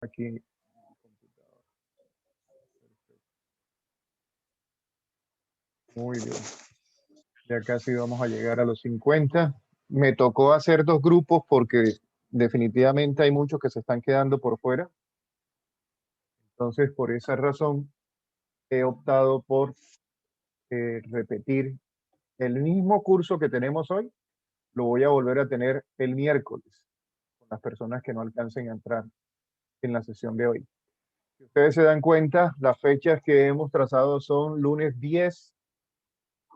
aquí. Muy bien. Ya casi vamos a llegar a los 50. Me tocó hacer dos grupos porque definitivamente hay muchos que se están quedando por fuera. Entonces, por esa razón, he optado por repetir el mismo curso que tenemos hoy. Lo voy a volver a tener el miércoles con las personas que no alcancen a entrar en la sesión de hoy. Si ustedes se dan cuenta, las fechas que hemos trazado son lunes 10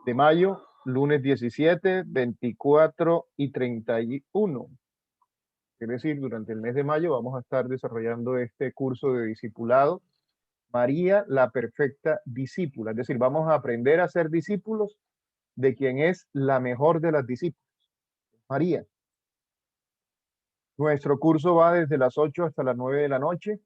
de mayo, lunes 17, 24 y 31. Es decir, durante el mes de mayo vamos a estar desarrollando este curso de discipulado. María, la perfecta discípula. Es decir, vamos a aprender a ser discípulos de quien es la mejor de las discípulas, María. Nuestro curso va desde las 8 hasta las 9 de la noche.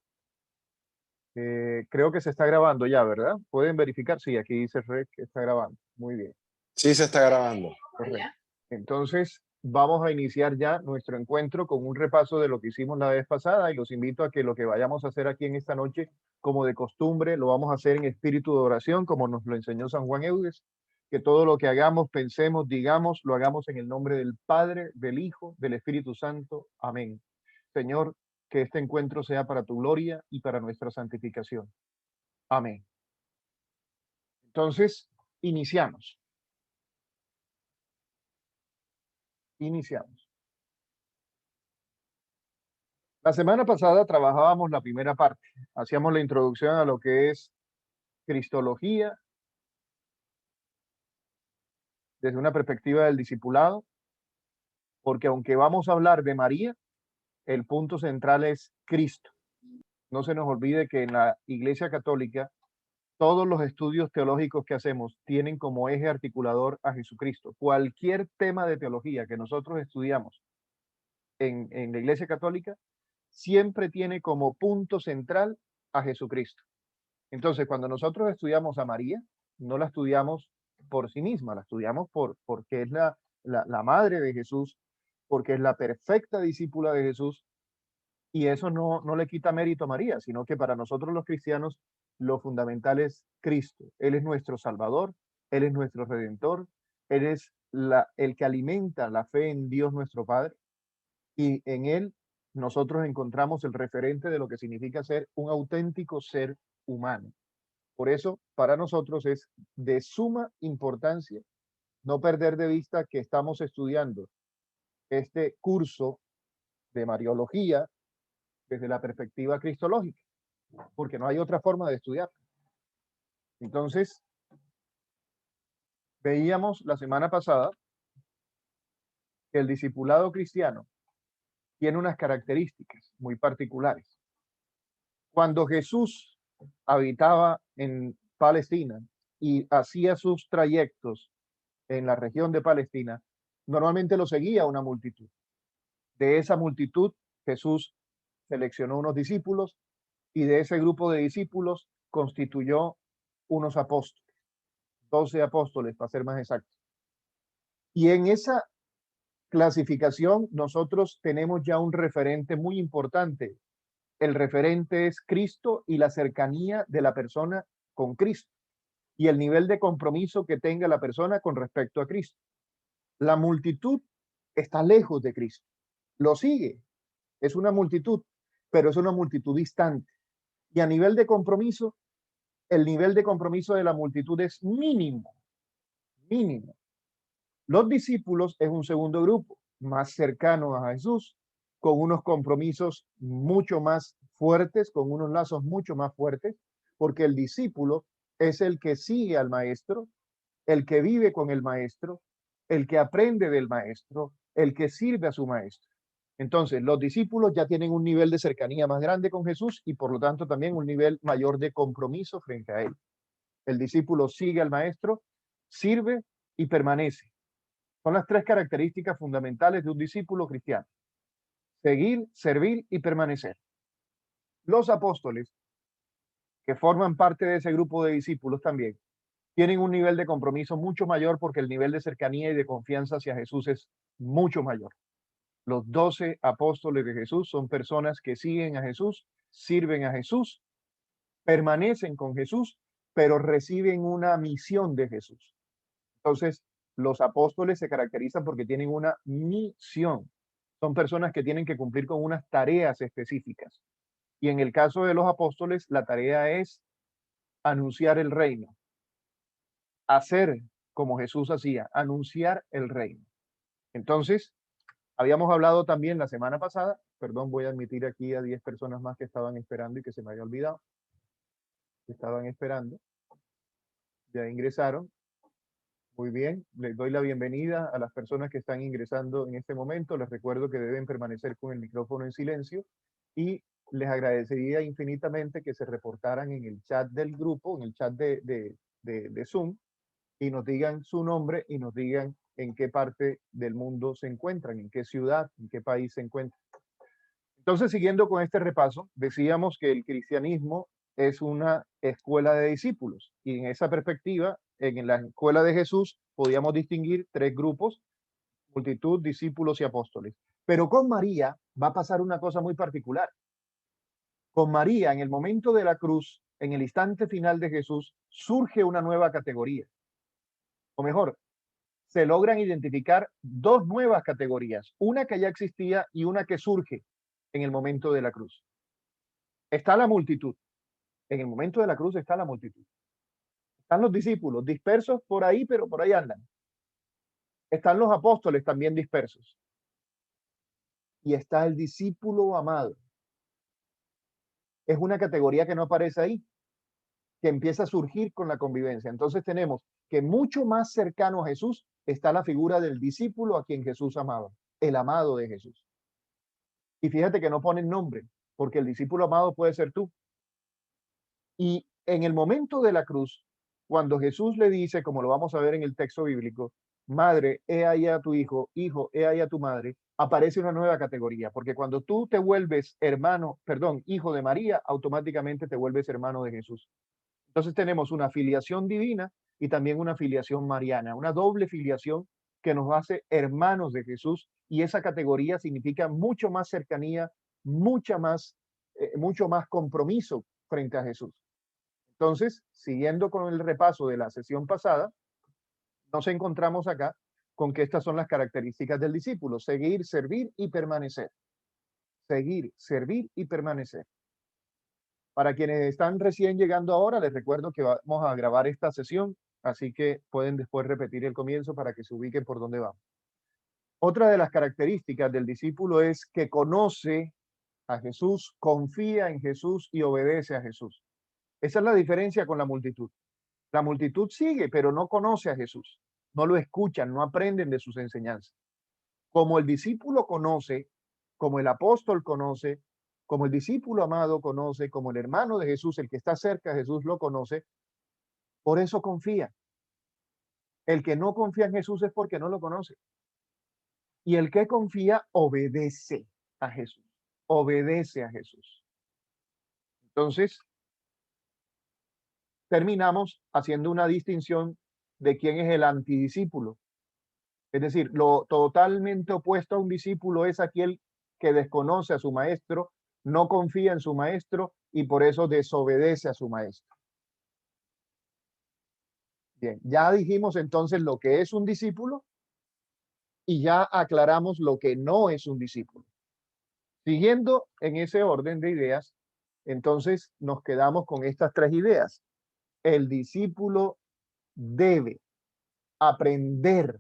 Creo que se está grabando ya, ¿verdad? ¿Pueden verificar? Sí, aquí dice Rec que está grabando. Muy bien. Sí, se está grabando. Correcto. Entonces, vamos a iniciar ya nuestro encuentro con un repaso de lo que hicimos la vez pasada y los invito a que lo que vayamos a hacer aquí en esta noche, como de costumbre, lo vamos a hacer en espíritu de oración, como nos lo enseñó San Juan Eudes, que todo lo que hagamos, pensemos, digamos, lo hagamos en el nombre del Padre, del Hijo, del Espíritu Santo. Amén. Señor, que este encuentro sea para tu gloria y para nuestra santificación. Amén. Entonces, iniciamos. Iniciamos. La semana pasada trabajábamos la primera parte, hacíamos la introducción a lo que es Cristología desde una perspectiva del discipulado, porque aunque vamos a hablar de María, el punto central es Cristo. No se nos olvide que en la Iglesia Católica todos los estudios teológicos que hacemos tienen como eje articulador a Jesucristo. Cualquier tema de teología que nosotros estudiamos en la Iglesia Católica siempre tiene como punto central a Jesucristo. Entonces, cuando nosotros estudiamos a María, no la estudiamos por sí misma, la estudiamos porque es la madre de Jesús, porque es la perfecta discípula de Jesús, y eso no le quita mérito a María, sino que para nosotros los cristianos lo fundamental es Cristo. Él es nuestro Salvador, Él es nuestro Redentor, Él es el que alimenta la fe en Dios nuestro Padre, y en Él nosotros encontramos el referente de lo que significa ser un auténtico ser humano. Por eso, para nosotros es de suma importancia no perder de vista que estamos estudiando este curso de Mariología desde la perspectiva cristológica, porque no hay otra forma de estudiar. Entonces, veíamos la semana pasada que el discipulado cristiano tiene unas características muy particulares. Cuando Jesús habitaba en Palestina y hacía sus trayectos en la región de Palestina, normalmente lo seguía una multitud. De esa multitud, Jesús seleccionó unos discípulos y de ese grupo de discípulos constituyó unos apóstoles, 12 apóstoles para ser más exactos. Y en esa clasificación nosotros tenemos ya un referente muy importante. El referente es Cristo y la cercanía de la persona con Cristo y el nivel de compromiso que tenga la persona con respecto a Cristo. La multitud está lejos de Cristo, lo sigue, es una multitud, pero es una multitud distante. Y a nivel de compromiso, el nivel de compromiso de la multitud es mínimo, mínimo. Los discípulos es un segundo grupo, más cercano a Jesús, con unos compromisos mucho más fuertes, con unos lazos mucho más fuertes, porque el discípulo es el que sigue al maestro, el que vive con el maestro, el que aprende del maestro, el que sirve a su maestro. Entonces, los discípulos ya tienen un nivel de cercanía más grande con Jesús y por lo tanto también un nivel mayor de compromiso frente a él. El discípulo sigue al maestro, sirve y permanece. Son las tres características fundamentales de un discípulo cristiano: seguir, servir y permanecer. Los apóstoles, que forman parte de ese grupo de discípulos también, tienen un nivel de compromiso mucho mayor porque el nivel de cercanía y de confianza hacia Jesús es mucho mayor. Los 12 apóstoles de Jesús son personas que siguen a Jesús sirven a Jesús, permanecen con Jesús, pero reciben una misión de Jesús. Entonces, los apóstoles se caracterizan porque tienen una misión. Son personas que tienen que cumplir con unas tareas específicas. Y en el caso de los apóstoles, la tarea es anunciar el reino, hacer como Jesús hacía, anunciar el reino. Entonces, habíamos hablado también la semana pasada, perdón, voy a admitir aquí a 10 personas más que estaban esperando y que se me había olvidado, que estaban esperando, ya ingresaron. Muy bien, les doy la bienvenida a las personas que están ingresando en este momento. Les recuerdo que deben permanecer con el micrófono en silencio y les agradecería infinitamente que se reportaran en el chat del grupo, en el chat de Zoom, y nos digan su nombre y nos digan en qué parte del mundo se encuentran, en qué ciudad, en qué país se encuentran. Entonces, siguiendo con este repaso, decíamos que el cristianismo es una escuela de discípulos y en esa perspectiva, en la escuela de Jesús, podíamos distinguir tres grupos: multitud, discípulos y apóstoles. Pero con María va a pasar una cosa muy particular. Con María, en el momento de la cruz, en el instante final de Jesús, surge una nueva categoría. O mejor, se logran identificar dos nuevas categorías, una que ya existía y una que surge en el momento de la cruz. Está la multitud. En el momento de la cruz está la multitud. Están los discípulos dispersos por ahí, pero por ahí andan. Están los apóstoles también dispersos. Y está el discípulo amado. Es una categoría que no aparece ahí, que empieza a surgir con la convivencia. Entonces tenemos que mucho más cercano a Jesús está la figura del discípulo a quien Jesús amaba, el amado de Jesús. Y fíjate que no ponen nombre, porque el discípulo amado puede ser tú. Y en el momento de la cruz, cuando Jesús le dice, como lo vamos a ver en el texto bíblico, madre, he ahí a tu hijo, hijo, he ahí a tu madre, aparece una nueva categoría, porque cuando tú te vuelves hermano, perdón, hijo de María, automáticamente te vuelves hermano de Jesús. Entonces tenemos una filiación divina y también una filiación mariana, una doble filiación que nos hace hermanos de Jesús, y esa categoría significa mucho más cercanía, mucho más compromiso frente a Jesús. Entonces, siguiendo con el repaso de la sesión pasada, nos encontramos acá con que estas son las características del discípulo: seguir, servir y permanecer. Seguir, servir y permanecer. Para quienes están recién llegando ahora, les recuerdo que vamos a grabar esta sesión, así que pueden después repetir el comienzo para que se ubiquen por dónde vamos. Otra de las características del discípulo es que conoce a Jesús, confía en Jesús y obedece a Jesús. Esa es la diferencia con la multitud. La multitud sigue, pero no conoce a Jesús. No lo escuchan, no aprenden de sus enseñanzas. Como el discípulo conoce, como el apóstol conoce, como el discípulo amado conoce, como el hermano de Jesús, el que está cerca de Jesús, lo conoce, por eso confía. El que no confía en Jesús es porque no lo conoce. Y el que confía obedece a Jesús. Obedece a Jesús. Entonces, terminamos haciendo una distinción de quién es el antidiscípulo. Es decir, lo totalmente opuesto a un discípulo es aquel que desconoce a su maestro, no confía en su maestro y por eso desobedece a su maestro. Bien, ya dijimos entonces lo que es un discípulo y ya aclaramos lo que no es un discípulo. Siguiendo en ese orden de ideas, entonces nos quedamos con estas tres ideas. El discípulo debe aprender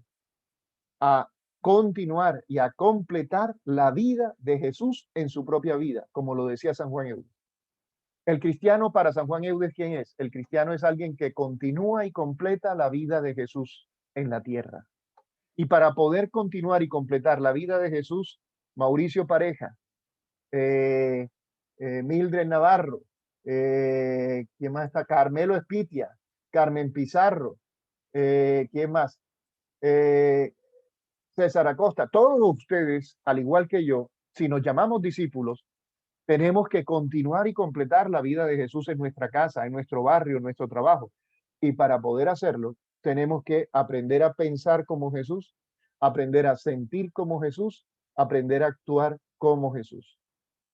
a continuar y a completar la vida de Jesús en su propia vida, como lo decía San Juan Eudes. El cristiano para San Juan Eudes, ¿quién es? El cristiano es alguien que continúa y completa la vida de Jesús en la tierra. Y para poder continuar y completar la vida de Jesús, Mauricio Pareja, Mildred Navarro, ¿quién más está? Carmelo Espitia, Carmen Pizarro, ¿quién más? César Acosta, todos ustedes, al igual que yo, si nos llamamos discípulos, tenemos que continuar y completar la vida de Jesús en nuestra casa, en nuestro barrio, en nuestro trabajo. Y para poder hacerlo, tenemos que aprender a pensar como Jesús, aprender a sentir como Jesús, aprender a actuar como Jesús.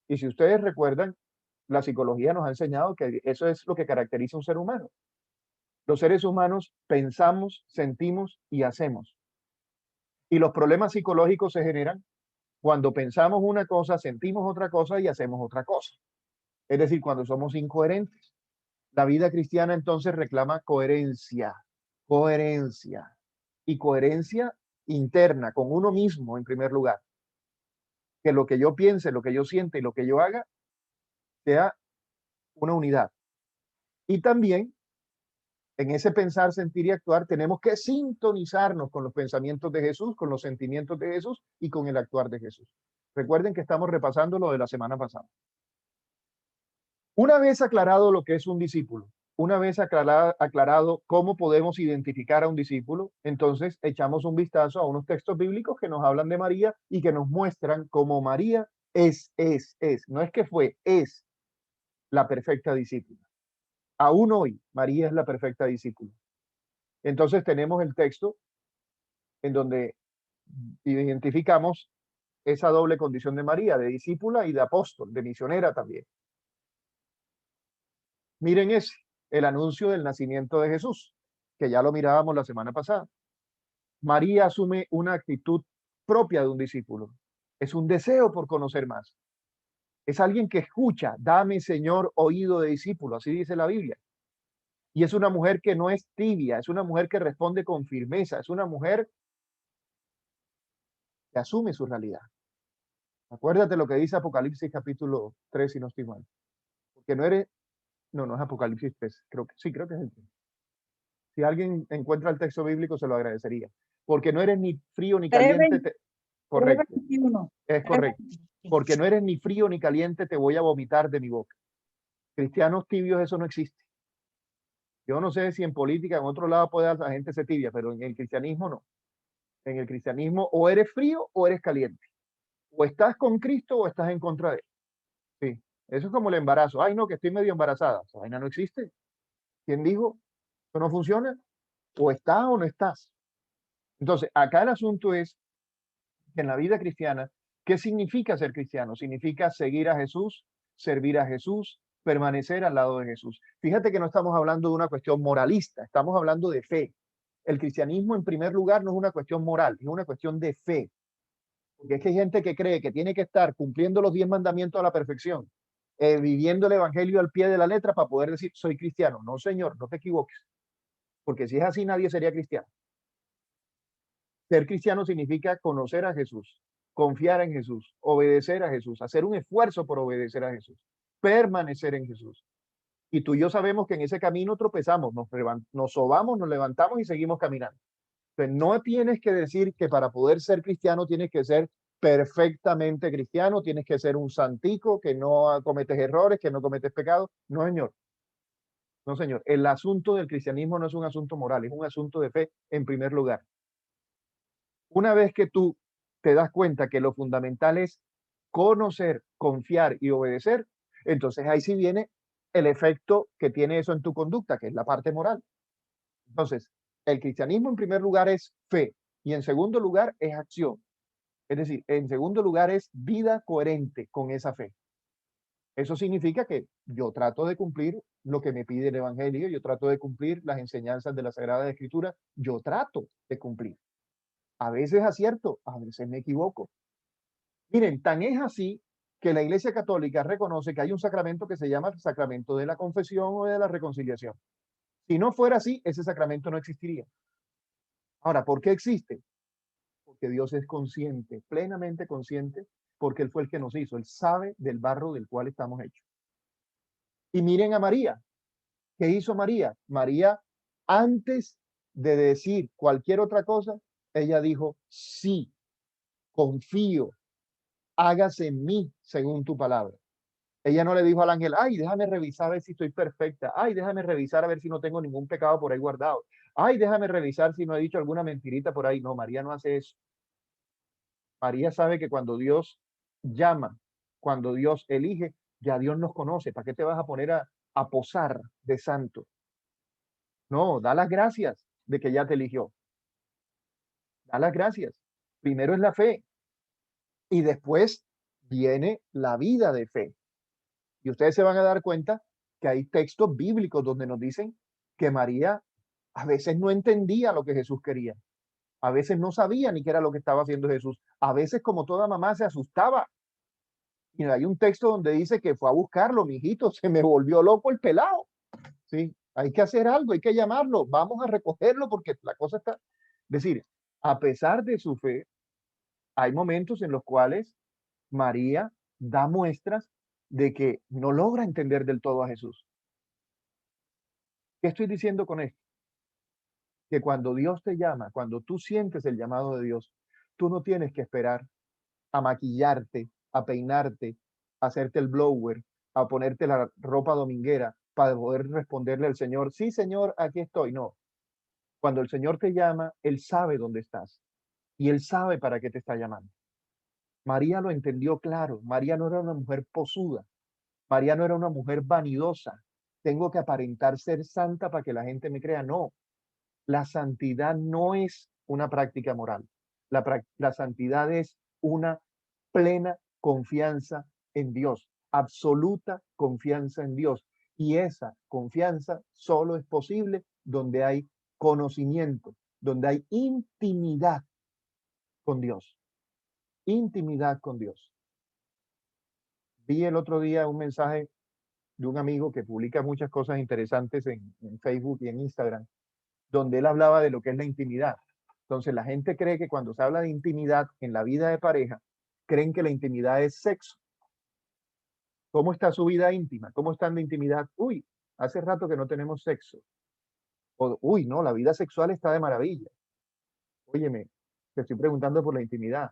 Y si ustedes recuerdan, La psicología nos ha enseñado que eso es lo que caracteriza a un ser humano. Los seres humanos pensamos, sentimos y hacemos. Y los problemas psicológicos se generan cuando pensamos una cosa, sentimos otra cosa y hacemos otra cosa. Es decir, cuando somos incoherentes. La vida cristiana entonces reclama coherencia, coherencia y coherencia interna con uno mismo en primer lugar. Que lo que yo piense, lo que yo siente y lo que yo haga sea una unidad. Y también en ese pensar, sentir y actuar tenemos que sintonizarnos con los pensamientos de Jesús, con los sentimientos de Jesús y con el actuar de Jesús. Recuerden que estamos repasando lo de la semana pasada. Una vez aclarado lo que es un discípulo, una vez aclarado cómo podemos identificar a un discípulo, entonces echamos un vistazo a unos textos bíblicos que nos hablan de María y que nos muestran cómo María es, no es que fue, es la perfecta discípula. Aún hoy, María es la perfecta discípula. Entonces tenemos el texto en donde identificamos esa doble condición de María, de discípula y de apóstol, de misionera también. Miren ese, el anuncio del nacimiento de Jesús, que ya lo mirábamos la semana pasada. María asume una actitud propia de un discípulo. Es un deseo por conocer más. Es alguien que escucha, dame Señor oído de discípulo, así dice la Biblia. Y es una mujer que no es tibia, es una mujer que responde con firmeza, es una mujer que asume su realidad. Acuérdate lo que dice Apocalipsis capítulo 3, si no estoy mal. Porque no eres, no es Apocalipsis 3, creo que es el 3. Si alguien encuentra el texto bíblico, se lo agradecería. Porque no eres ni frío ni caliente. Correcto, 3:21. es correcto. Porque no eres ni frío ni caliente, te voy a vomitar de mi boca. Cristianos tibios, eso no existe. Yo no sé si en política, en otro lado puede la gente ser tibia, pero en el cristianismo no. En el cristianismo o eres frío o eres caliente. O estás con Cristo o estás en contra de él. Sí, eso es como el embarazo. Ay, no, que estoy medio embarazada. Esa vaina no existe. ¿Quién dijo? Eso no funciona. O estás o no estás. Entonces, acá el asunto es que en la vida cristiana, ¿qué significa ser cristiano? Significa seguir a Jesús, servir a Jesús, permanecer al lado de Jesús. Fíjate que no estamos hablando de una cuestión moralista, estamos hablando de fe. El cristianismo, en primer lugar, no es una cuestión moral, es una cuestión de fe. Porque es que hay gente que cree que tiene que estar cumpliendo los 10 mandamientos a la perfección, viviendo el evangelio al pie de la letra para poder decir, soy cristiano. No, señor, no te equivoques. Porque si es así, nadie sería cristiano. Ser cristiano significa conocer a Jesús, confiar en Jesús, obedecer a Jesús, hacer un esfuerzo por obedecer a Jesús, permanecer en Jesús. Y tú y yo sabemos que en ese camino tropezamos, nos sobamos, nos levantamos y seguimos caminando. Entonces, no tienes que decir que para poder ser cristiano tienes que ser perfectamente cristiano, tienes que ser un santico, que no cometes errores, que no cometes pecados. No, señor. No, señor. El asunto del cristianismo no es un asunto moral, es un asunto de fe en primer lugar. Una vez que tú te das cuenta que lo fundamental es conocer, confiar y obedecer, entonces ahí sí viene el efecto que tiene eso en tu conducta, que es la parte moral. Entonces, el cristianismo en primer lugar es fe y en segundo lugar es acción. Es decir, en segundo lugar es vida coherente con esa fe. Eso significa que yo trato de cumplir lo que me pide el Evangelio, yo trato de cumplir las enseñanzas de la Sagrada Escritura, yo trato de cumplir. A veces acierto, a veces me equivoco. Miren, tan es así que la Iglesia Católica reconoce que hay un sacramento que se llama el sacramento de la confesión o de la reconciliación. Si no fuera así, ese sacramento no existiría. Ahora, ¿por qué existe? Porque Dios es consciente, plenamente consciente, porque Él fue el que nos hizo. Él sabe del barro del cual estamos hechos. Y miren a María. ¿Qué hizo María? María, antes de decir cualquier otra cosa, ella dijo, sí, confío, hágase en mí según tu palabra. Ella no le dijo al ángel, ay, déjame revisar a ver si estoy perfecta. Ay, déjame revisar a ver si no tengo ningún pecado por ahí guardado. Ay, déjame revisar si no he dicho alguna mentirita por ahí. No, María no hace eso. María sabe que cuando Dios llama, cuando Dios elige, ya Dios nos conoce. ¿Para qué te vas a poner a posar de santo? No, da las gracias de que ya te eligió. Da las gracias. Primero es la fe y después viene la vida de fe. Y ustedes se van a dar cuenta que hay textos bíblicos donde nos dicen que María a veces no entendía lo que Jesús quería. A veces no sabía ni qué era lo que estaba haciendo Jesús. A veces, como toda mamá, se asustaba. Y hay un texto donde dice que fue a buscarlo, mi hijito, se me volvió loco el pelado. Sí, hay que hacer algo, hay que llamarlo, vamos a recogerlo porque la cosa está. Es decir, a pesar de su fe, hay momentos en los cuales María da muestras de que no logra entender del todo a Jesús. ¿Qué estoy diciendo con esto? Que cuando Dios te llama, cuando tú sientes el llamado de Dios, tú no tienes que esperar a maquillarte, a peinarte, a hacerte el blower, a ponerte la ropa dominguera para poder responderle al Señor, sí, Señor, aquí estoy. No, cuando el Señor te llama, Él sabe dónde estás y Él sabe para qué te está llamando. María lo entendió claro. María no era una mujer posuda. María no era una mujer vanidosa. Tengo que aparentar ser santa para que la gente me crea. No, la santidad no es una práctica moral. La santidad es una plena confianza en Dios, absoluta confianza en Dios. Y esa confianza solo es posible donde hay conocimiento, donde hay intimidad con Dios. Intimidad con Dios. Vi el otro día un mensaje de un amigo que publica muchas cosas interesantes en Facebook y en Instagram, donde él hablaba de lo que es la intimidad. Entonces la gente cree que cuando se habla de intimidad en la vida de pareja, creen que la intimidad es sexo. ¿Cómo está su vida íntima? ¿Cómo están de intimidad? Uy, hace rato que no tenemos sexo. O, uy, no, la vida sexual está de maravilla. Óyeme, te estoy preguntando por la intimidad.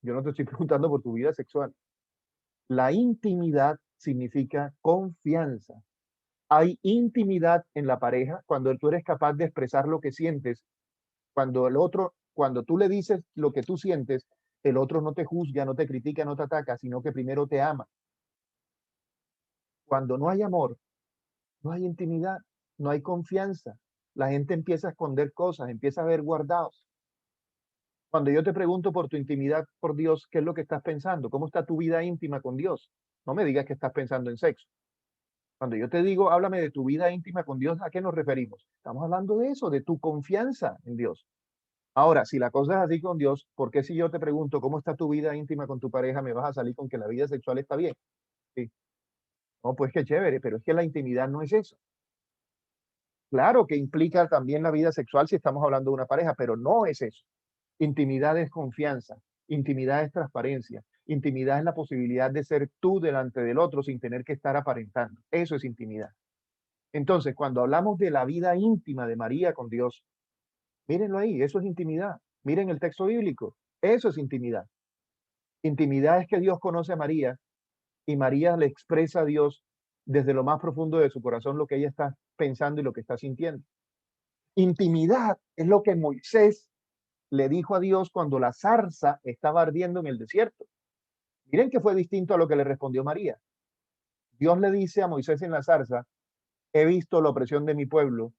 Yo no te estoy preguntando por tu vida sexual. La intimidad significa confianza. Hay intimidad en la pareja cuando tú eres capaz de expresar lo que sientes, cuando el otro, cuando tú le dices lo que tú sientes, el otro no te juzga, no te critica, no te ataca, sino que primero te ama. Cuando no hay amor, no hay intimidad, no hay confianza. La gente empieza a esconder cosas, empieza a ver guardados. Cuando yo te pregunto por tu intimidad por Dios, ¿qué es lo que estás pensando? ¿Cómo está tu vida íntima con Dios? No me digas que estás pensando en sexo. Cuando yo te digo, háblame de tu vida íntima con Dios, ¿a qué nos referimos? Estamos hablando de eso, de tu confianza en Dios. Ahora, si la cosa es así con Dios, ¿por qué si yo te pregunto cómo está tu vida íntima con tu pareja, me vas a salir con que la vida sexual está bien? Sí. No, pues qué chévere, pero es que la intimidad no es eso. Claro que implica también la vida sexual si estamos hablando de una pareja, pero no es eso. Intimidad es confianza, intimidad es transparencia, intimidad es la posibilidad de ser tú delante del otro sin tener que estar aparentando. Eso es intimidad. Entonces, cuando hablamos de la vida íntima de María con Dios, mírenlo ahí, eso es intimidad. Miren el texto bíblico, eso es intimidad. Intimidad es que Dios conoce a María y María le expresa a Dios desde lo más profundo de su corazón lo que ella está pensando y lo que está sintiendo. Intimidad es lo que Moisés le dijo a Dios cuando la zarza estaba ardiendo en el desierto. Miren que fue distinto a lo que le respondió María. Dios le dice a Moisés en la zarza, he visto la opresión de mi pueblo,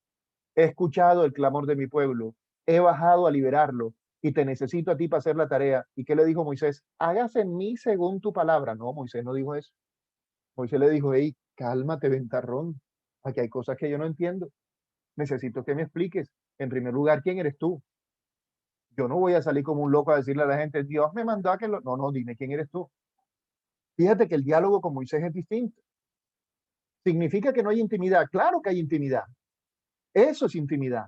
he escuchado el clamor de mi pueblo, he bajado a liberarlo y te necesito a ti para hacer la tarea. ¿Y qué le dijo Moisés? Hágase en mí según tu palabra. No, Moisés no dijo eso. Moisés le dijo, hey, cálmate, ventarrón. Aquí hay cosas que yo no entiendo. Necesito que me expliques. En primer lugar, ¿quién eres tú? Yo no voy a salir como un loco a decirle a la gente, Dios me mandó a que lo... No, no, dime quién eres tú. Fíjate que el diálogo con Moisés es distinto. ¿Significa que no hay intimidad? Claro que hay intimidad. Eso es intimidad.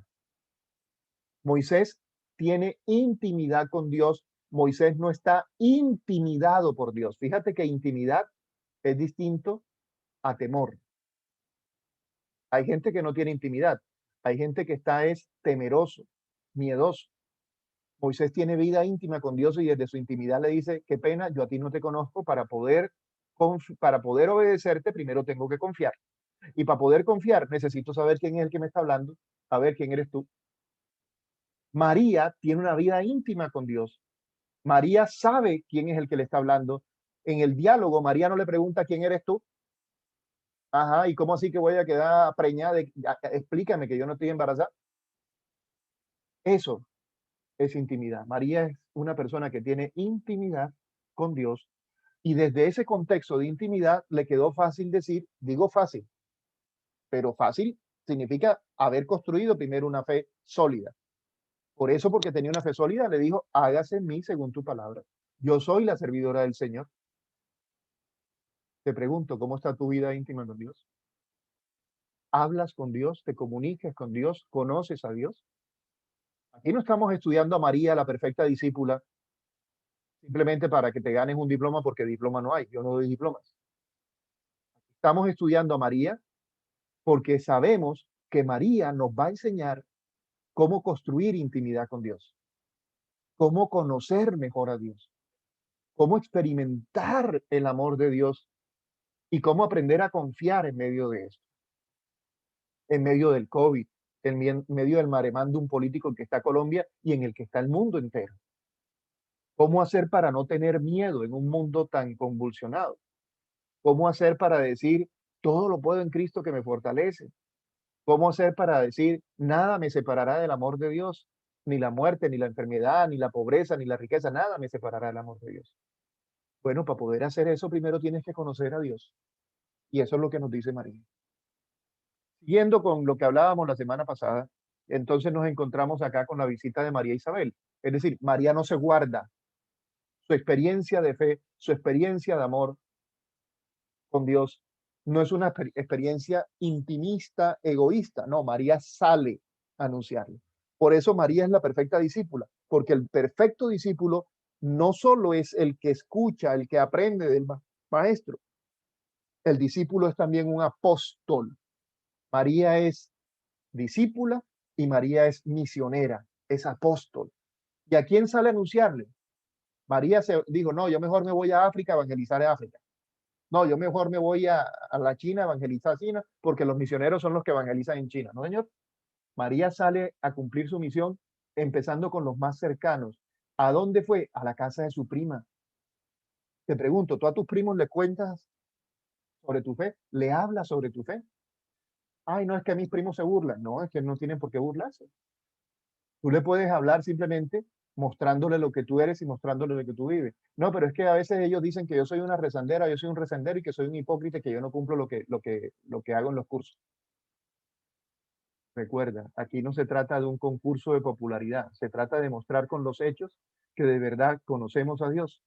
Moisés tiene intimidad con Dios. Moisés no está intimidado por Dios. Fíjate que intimidad es distinto a temor. Hay gente que no tiene intimidad. Hay gente que está es temeroso, miedoso. Moisés tiene vida íntima con Dios y desde su intimidad le dice, qué pena, yo a ti no te conozco, para poder obedecerte primero tengo que confiar. Y para poder confiar necesito saber quién es el que me está hablando, saber quién eres tú. María tiene una vida íntima con Dios. María sabe quién es el que le está hablando. En el diálogo, María no le pregunta quién eres tú. Ajá, ¿y cómo así que voy a quedar preñada? Explícame que yo no estoy embarazada. Eso es intimidad. María es una persona que tiene intimidad con Dios Y desde ese contexto de intimidad le quedó fácil decir, digo fácil, pero fácil significa haber construido primero una fe sólida. Por eso, porque tenía una fe sólida, le dijo, hágase en mí según tu palabra. Yo soy la servidora del Señor. Te pregunto, ¿cómo está tu vida íntima con Dios? ¿Hablas con Dios? ¿Te comunicas con Dios? ¿Conoces a Dios? Aquí no estamos estudiando a María, la perfecta discípula, simplemente para que te ganes un diploma, porque diploma no hay. Yo no doy diplomas. Estamos estudiando a María porque sabemos que María nos va a enseñar cómo construir intimidad con Dios, cómo conocer mejor a Dios, cómo experimentar el amor de Dios y cómo aprender a confiar en medio de esto, en medio del COVID, en medio del maremándum político que está Colombia y en el que está el mundo entero. ¿Cómo hacer para no tener miedo en un mundo tan convulsionado? ¿Cómo hacer para decir, todo lo puedo en Cristo que me fortalece? ¿Cómo hacer para decir, nada me separará del amor de Dios? Ni la muerte, ni la enfermedad, ni la pobreza, ni la riqueza, nada me separará del amor de Dios. Bueno, para poder hacer eso, primero tienes que conocer a Dios. Y eso es lo que nos dice María. Siguiendo con lo que hablábamos la semana pasada, entonces nos encontramos acá con la visita de María Isabel. Es decir, María no se guarda su experiencia de fe, su experiencia de amor con Dios. No es una experiencia intimista, egoísta. No, María sale a anunciarlo. Por eso María es la perfecta discípula, porque el perfecto discípulo no solo es el que escucha, el que aprende del maestro. El discípulo es también un apóstol. María es discípula y María es misionera, es apóstol. ¿Y a quién sale a anunciarle? María se dijo, no, yo mejor me voy a África a evangelizar a África. No, yo mejor me voy a la China a evangelizar a China, porque los misioneros son los que evangelizan en China, ¿no, señor? María sale a cumplir su misión, empezando con los más cercanos. ¿A dónde fue? A la casa de su prima. Te pregunto, ¿tú a tus primos le cuentas sobre tu fe? ¿Le hablas sobre tu fe? Ay, no, es que mis primos se burlan. No, es que no tienen por qué burlarse. Tú le puedes hablar simplemente mostrándole lo que tú eres y mostrándole lo que tú vives. No, pero es que a veces ellos dicen que yo soy una rezandera, yo soy un rezandero y que soy un hipócrita y que yo no cumplo lo que hago en los cursos. Recuerda, aquí no se trata de un concurso de popularidad, se trata de mostrar con los hechos que de verdad conocemos a Dios.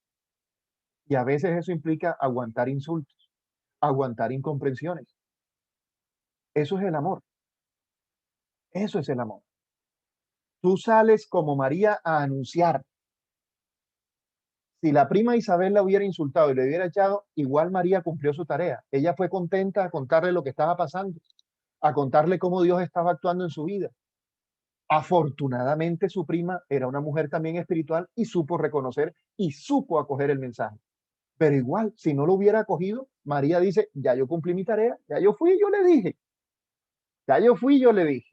Y a veces eso implica aguantar insultos, aguantar incomprensiones. Eso es el amor, eso es el amor. Tú sales como María a anunciar. Si la prima Isabel la hubiera insultado y le hubiera echado, igual María cumplió su tarea. Ella fue contenta a contarle lo que estaba pasando, a contarle cómo Dios estaba actuando en su vida. Afortunadamente su prima era una mujer también espiritual y supo reconocer y supo acoger el mensaje. Pero igual, si no lo hubiera acogido, María dice, ya yo cumplí mi tarea, ya yo fui, yo le dije, ya yo fui, yo le dije.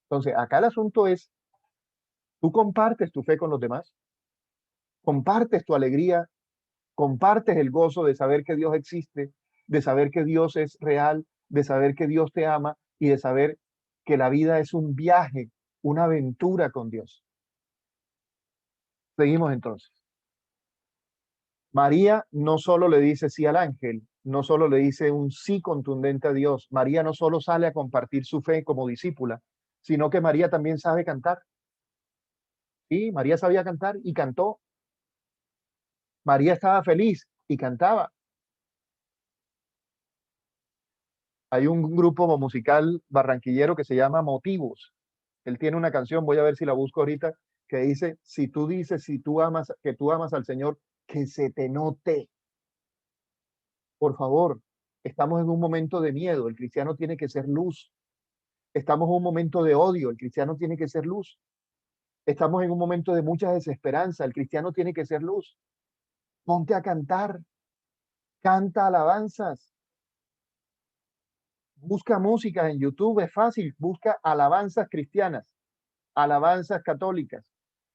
Entonces, acá el asunto es, tú compartes tu fe con los demás, compartes tu alegría, compartes el gozo de saber que Dios existe, de saber que Dios es real, de saber que Dios te ama y de saber que la vida es un viaje, una aventura con Dios. Seguimos entonces. María no solo le dice sí al ángel, no solo le dice un sí contundente a Dios. María no solo sale a compartir su fe como discípula, sino que María también sabe cantar. Sí, María sabía cantar y cantó. María estaba feliz y cantaba. Hay un grupo musical barranquillero que se llama Motivos. Él tiene una canción, voy a ver si la busco ahorita, que dice, si tú dices, si tú amas, que tú amas al Señor, que se te note. Por favor, estamos en un momento de miedo, el cristiano tiene que ser luz. Estamos en un momento de odio, el cristiano tiene que ser luz. Estamos en un momento de mucha desesperanza, el cristiano tiene que ser luz. Ponte a cantar, canta alabanzas, busca música en YouTube, es fácil, busca alabanzas cristianas, alabanzas católicas,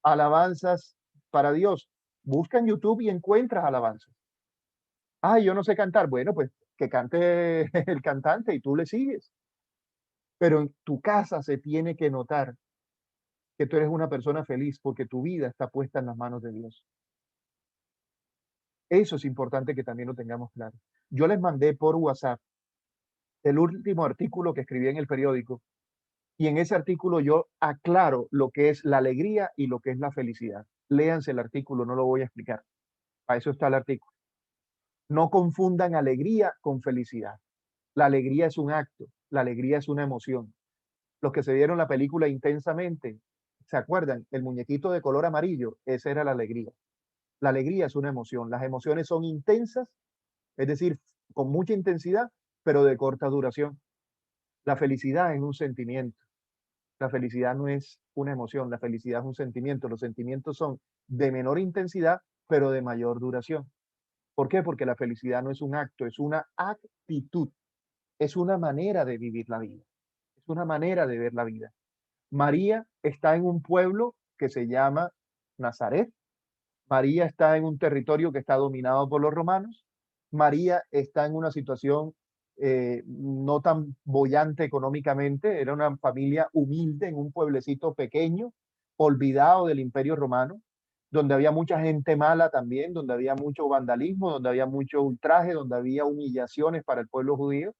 alabanzas para Dios. Busca en YouTube y encuentras alabanzas. Ah, yo no sé cantar. Bueno, pues que cante el cantante y tú le sigues. Pero en tu casa se tiene que notar que tú eres una persona feliz porque tu vida está puesta en las manos de Dios. Eso es importante que también lo tengamos claro. Yo les mandé por WhatsApp el último artículo que escribí en el periódico y en ese artículo yo aclaro lo que es la alegría y lo que es la felicidad. Léanse el artículo, no lo voy a explicar. Para eso está el artículo. No confundan alegría con felicidad. La alegría es un acto, la alegría es una emoción. Los que se vieron la película intensamente, ¿se acuerdan? El muñequito de color amarillo, esa era la alegría. La alegría es una emoción. Las emociones son intensas, es decir, con mucha intensidad, pero de corta duración. La felicidad es un sentimiento. La felicidad no es una emoción, la felicidad es un sentimiento. Los sentimientos son de menor intensidad, pero de mayor duración. ¿Por qué? Porque la felicidad no es un acto, es una actitud, es una manera de vivir la vida, es una manera de ver la vida. María está en un pueblo que se llama Nazaret. María está en un territorio que está dominado por los romanos. María está en una situación no tan bollante económicamente. Era una familia humilde en un pueblecito pequeño, olvidado del imperio romano, donde había mucha gente mala también, donde había mucho vandalismo, donde había mucho ultraje, donde había humillaciones para el pueblo judío.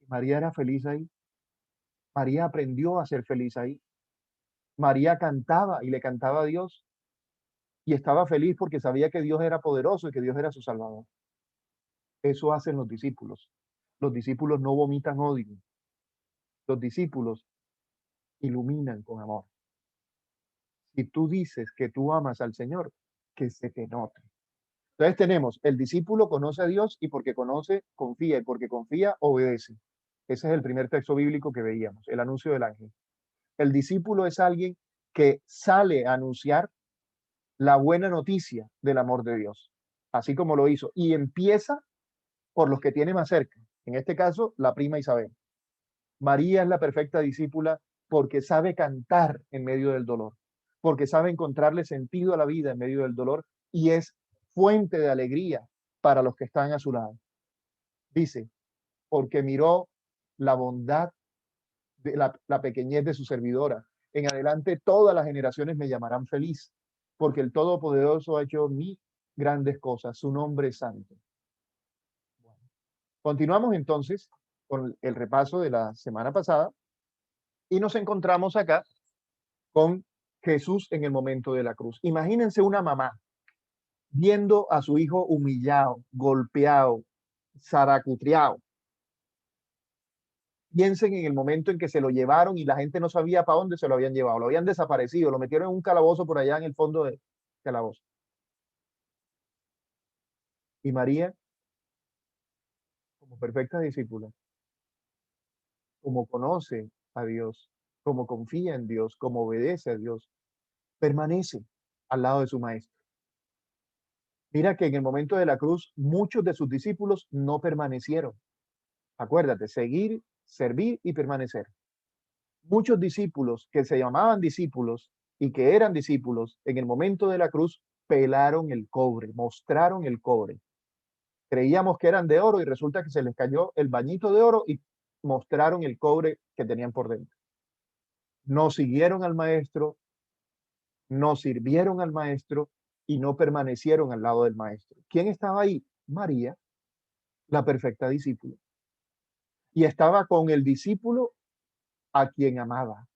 María era feliz ahí. María aprendió a ser feliz ahí. María cantaba y le cantaba a Dios y estaba feliz porque sabía que Dios era poderoso y que Dios era su Salvador. Eso hacen los discípulos. Los discípulos no vomitan odio. Los discípulos iluminan con amor. Si tú dices que tú amas al Señor, que se te note. Entonces tenemos, el discípulo conoce a Dios y porque conoce, confía y porque confía, obedece. Ese es el primer texto bíblico que veíamos, el anuncio del ángel. El discípulo es alguien que sale a anunciar la buena noticia del amor de Dios, así como lo hizo, y empieza por los que tiene más cerca, en este caso, la prima Isabel. María es la perfecta discípula porque sabe cantar en medio del dolor, porque sabe encontrarle sentido a la vida en medio del dolor y es fuente de alegría para los que están a su lado. Dice, porque miró la bondad de la pequeñez de su servidora. En adelante todas las generaciones me llamarán feliz, porque el Todopoderoso ha hecho mí grandes cosas, su nombre es santo. Bueno, continuamos entonces con el repaso de la semana pasada y nos encontramos acá con Jesús en el momento de la cruz. Imagínense una mamá viendo a su hijo humillado, golpeado, zaracutriado. Piensen en el momento en que se lo llevaron y la gente no sabía para dónde se lo habían llevado, lo habían desaparecido, lo metieron en un calabozo por allá en el fondo del calabozo. Y María, como perfecta discípula, como conoce a Dios, como confía en Dios, como obedece a Dios, permanece al lado de su maestro. Mira que en el momento de la cruz muchos de sus discípulos no permanecieron. Acuérdate, seguir, servir y permanecer. Muchos discípulos que se llamaban discípulos y que eran discípulos en el momento de la cruz pelaron el cobre, mostraron el cobre. Creíamos que eran de oro y resulta que se les cayó el bañito de oro y mostraron el cobre que tenían por dentro. No siguieron al maestro, no sirvieron al maestro y no permanecieron al lado del maestro. ¿Quién estaba ahí? María, la perfecta discípula. Y estaba con el discípulo a quien amaba.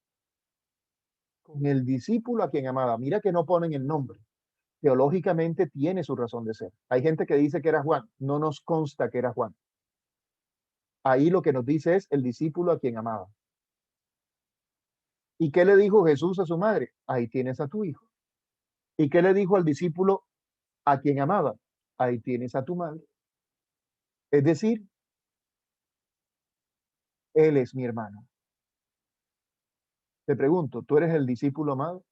Con el discípulo a quien amaba. Mira que no ponen el nombre. Teológicamente tiene su razón de ser. Hay gente que dice que era Juan. No nos consta que era Juan. Ahí lo que nos dice es el discípulo a quien amaba. ¿Y qué le dijo Jesús a su madre? Ahí tienes a tu hijo. ¿Y qué le dijo al discípulo a quien amaba? Ahí tienes a tu madre. Es decir, él es mi hermano. Te pregunto, ¿tú eres el discípulo amado?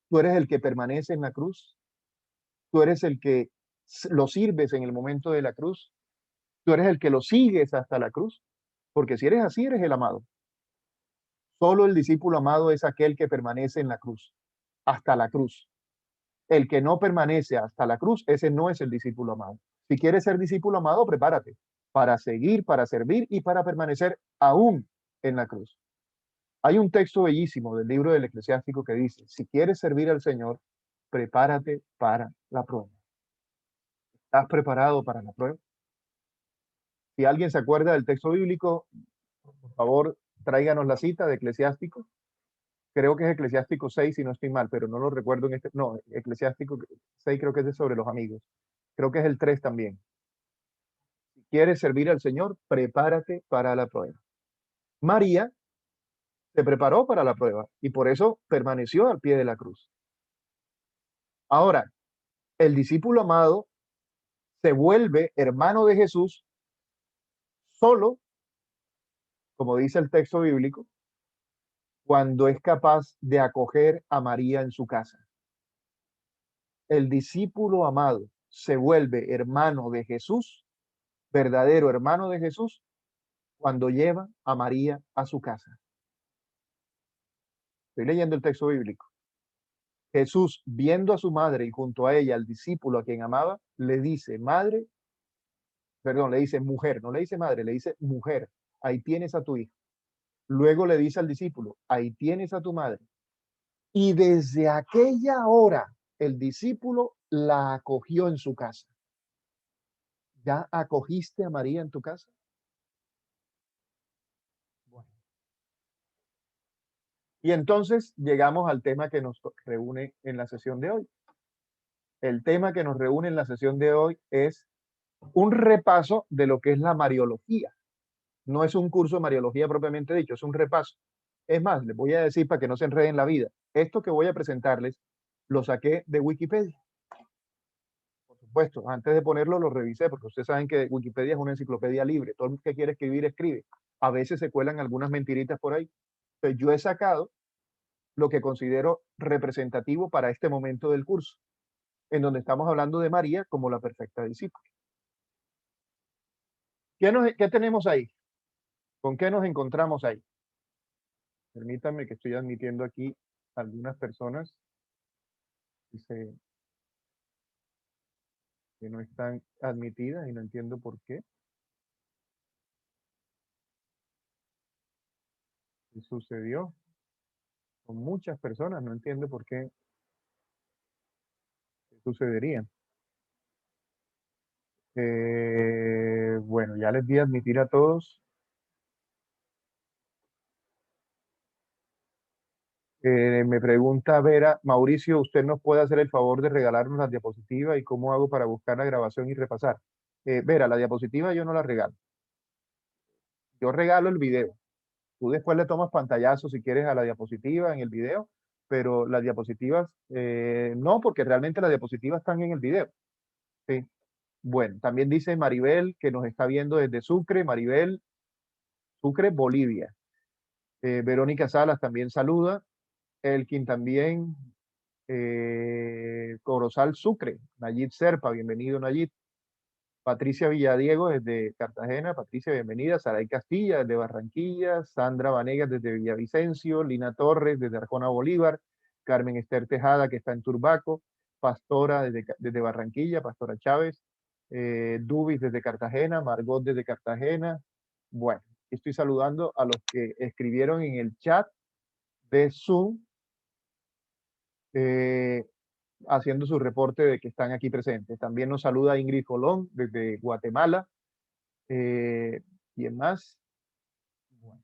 ¿Tú eres el que permanece en la cruz? ¿Tú eres el que lo sirves en el momento de la cruz? ¿Tú eres el que lo sigues hasta la cruz? Porque si eres así, eres el amado. Solo el discípulo amado es aquel que permanece en la cruz, hasta la cruz. El que no permanece hasta la cruz, ese no es el discípulo amado. Si quieres ser discípulo amado, prepárate para seguir, para servir y para permanecer aún en la cruz. Hay un texto bellísimo del libro del Eclesiástico que dice, si quieres servir al Señor, prepárate para la prueba. ¿Estás preparado para la prueba? Si alguien se acuerda del texto bíblico, por favor, tráiganos la cita de Eclesiástico. Creo que es Eclesiástico 6, si no estoy mal, pero no lo recuerdo en este. No, Eclesiástico 6 creo que es de sobre los amigos. Creo que es el 3 también. Si quieres servir al Señor, prepárate para la prueba. María se preparó para la prueba y por eso permaneció al pie de la cruz. Ahora, el discípulo amado se vuelve hermano de Jesús solo, como dice el texto bíblico, cuando es capaz de acoger a María en su casa. El discípulo amado se vuelve hermano de Jesús, verdadero hermano de Jesús, cuando lleva a María a su casa. Estoy leyendo el texto bíblico. Jesús, viendo a su madre y junto a ella al discípulo a quien amaba, le dice, madre, perdón, le dice mujer, no le dice madre, le dice mujer, ahí tienes a tu hijo. Luego le dice al discípulo, ahí tienes a tu madre. Y desde aquella hora el discípulo la acogió en su casa. ¿Ya acogiste a María en tu casa? Bueno. Y entonces llegamos al tema que nos reúne en la sesión de hoy. El tema que nos reúne en la sesión de hoy es un repaso de lo que es la Mariología. No es un curso de Mariología propiamente dicho, es un repaso. Es más, les voy a decir para que no se enreden la vida. Esto que voy a presentarles lo saqué de Wikipedia. Por supuesto, antes de ponerlo lo revisé, porque ustedes saben que Wikipedia es una enciclopedia libre. Todo el que quiere escribir, escribe. A veces se cuelan algunas mentiritas por ahí. Entonces, yo he sacado lo que considero representativo para este momento del curso, en donde estamos hablando de María como la perfecta discípula. ¿Qué tenemos ahí? ¿Con qué nos encontramos ahí? Permítanme que estoy admitiendo aquí algunas personas que no están admitidas y no entiendo por qué. ¿Qué sucedió? Con muchas personas, no entiendo por qué sucedería. Bueno, ya les di a admitir a todos. Me pregunta Vera, Mauricio, ¿usted nos puede hacer el favor de regalarnos las diapositivas y cómo hago para buscar la grabación y repasar? Vera, la diapositiva yo no la regalo. Yo regalo el video. Tú después le tomas pantallazo si quieres a la diapositiva en el video, pero las diapositivas no, porque realmente las diapositivas están en el video. Sí. Bueno, también dice Maribel que nos está viendo desde Sucre, Maribel, Sucre, Bolivia. Verónica Salas también saluda. Elkin también. Corozal Sucre. Nayib Serpa, bienvenido Nayib. Patricia Villadiego desde Cartagena. Patricia, bienvenida. Saray Castilla desde Barranquilla. Sandra Vanegas desde Villavicencio. Lina Torres desde Arjona Bolívar. Carmen Esther Tejada que está en Turbaco. Pastora desde Barranquilla. Pastora Chávez. Dubis desde Cartagena. Margot desde Cartagena. Bueno, estoy saludando a los que escribieron en el chat de Zoom, haciendo su reporte de que están aquí presentes. También nos saluda Ingrid Colón desde Guatemala. ¿Quién más? Bueno,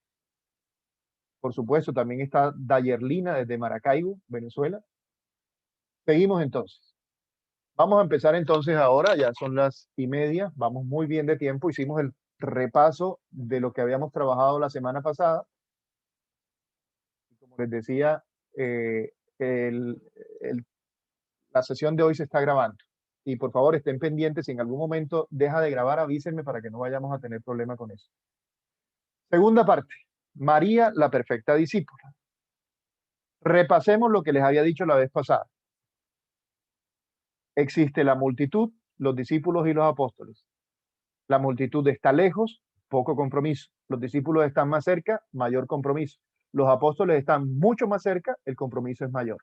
por supuesto, también está Dayerlina desde Maracaibo, Venezuela. Seguimos entonces. Vamos a empezar entonces ahora, ya son las 1:30, vamos muy bien de tiempo, hicimos el repaso de lo que habíamos trabajado la semana pasada. Como les decía, eh, el, la sesión de hoy se está grabando. Y por favor estén pendientes, si en algún momento deja de grabar, avísenme para que no vayamos a tener problema con eso. Segunda parte, María, la perfecta discípula. Repasemos lo que les había dicho la vez pasada. Existe la multitud, los discípulos y los apóstoles. La multitud está lejos, poco compromiso. Los discípulos están más cerca, mayor compromiso. Los apóstoles están mucho más cerca, el compromiso es mayor.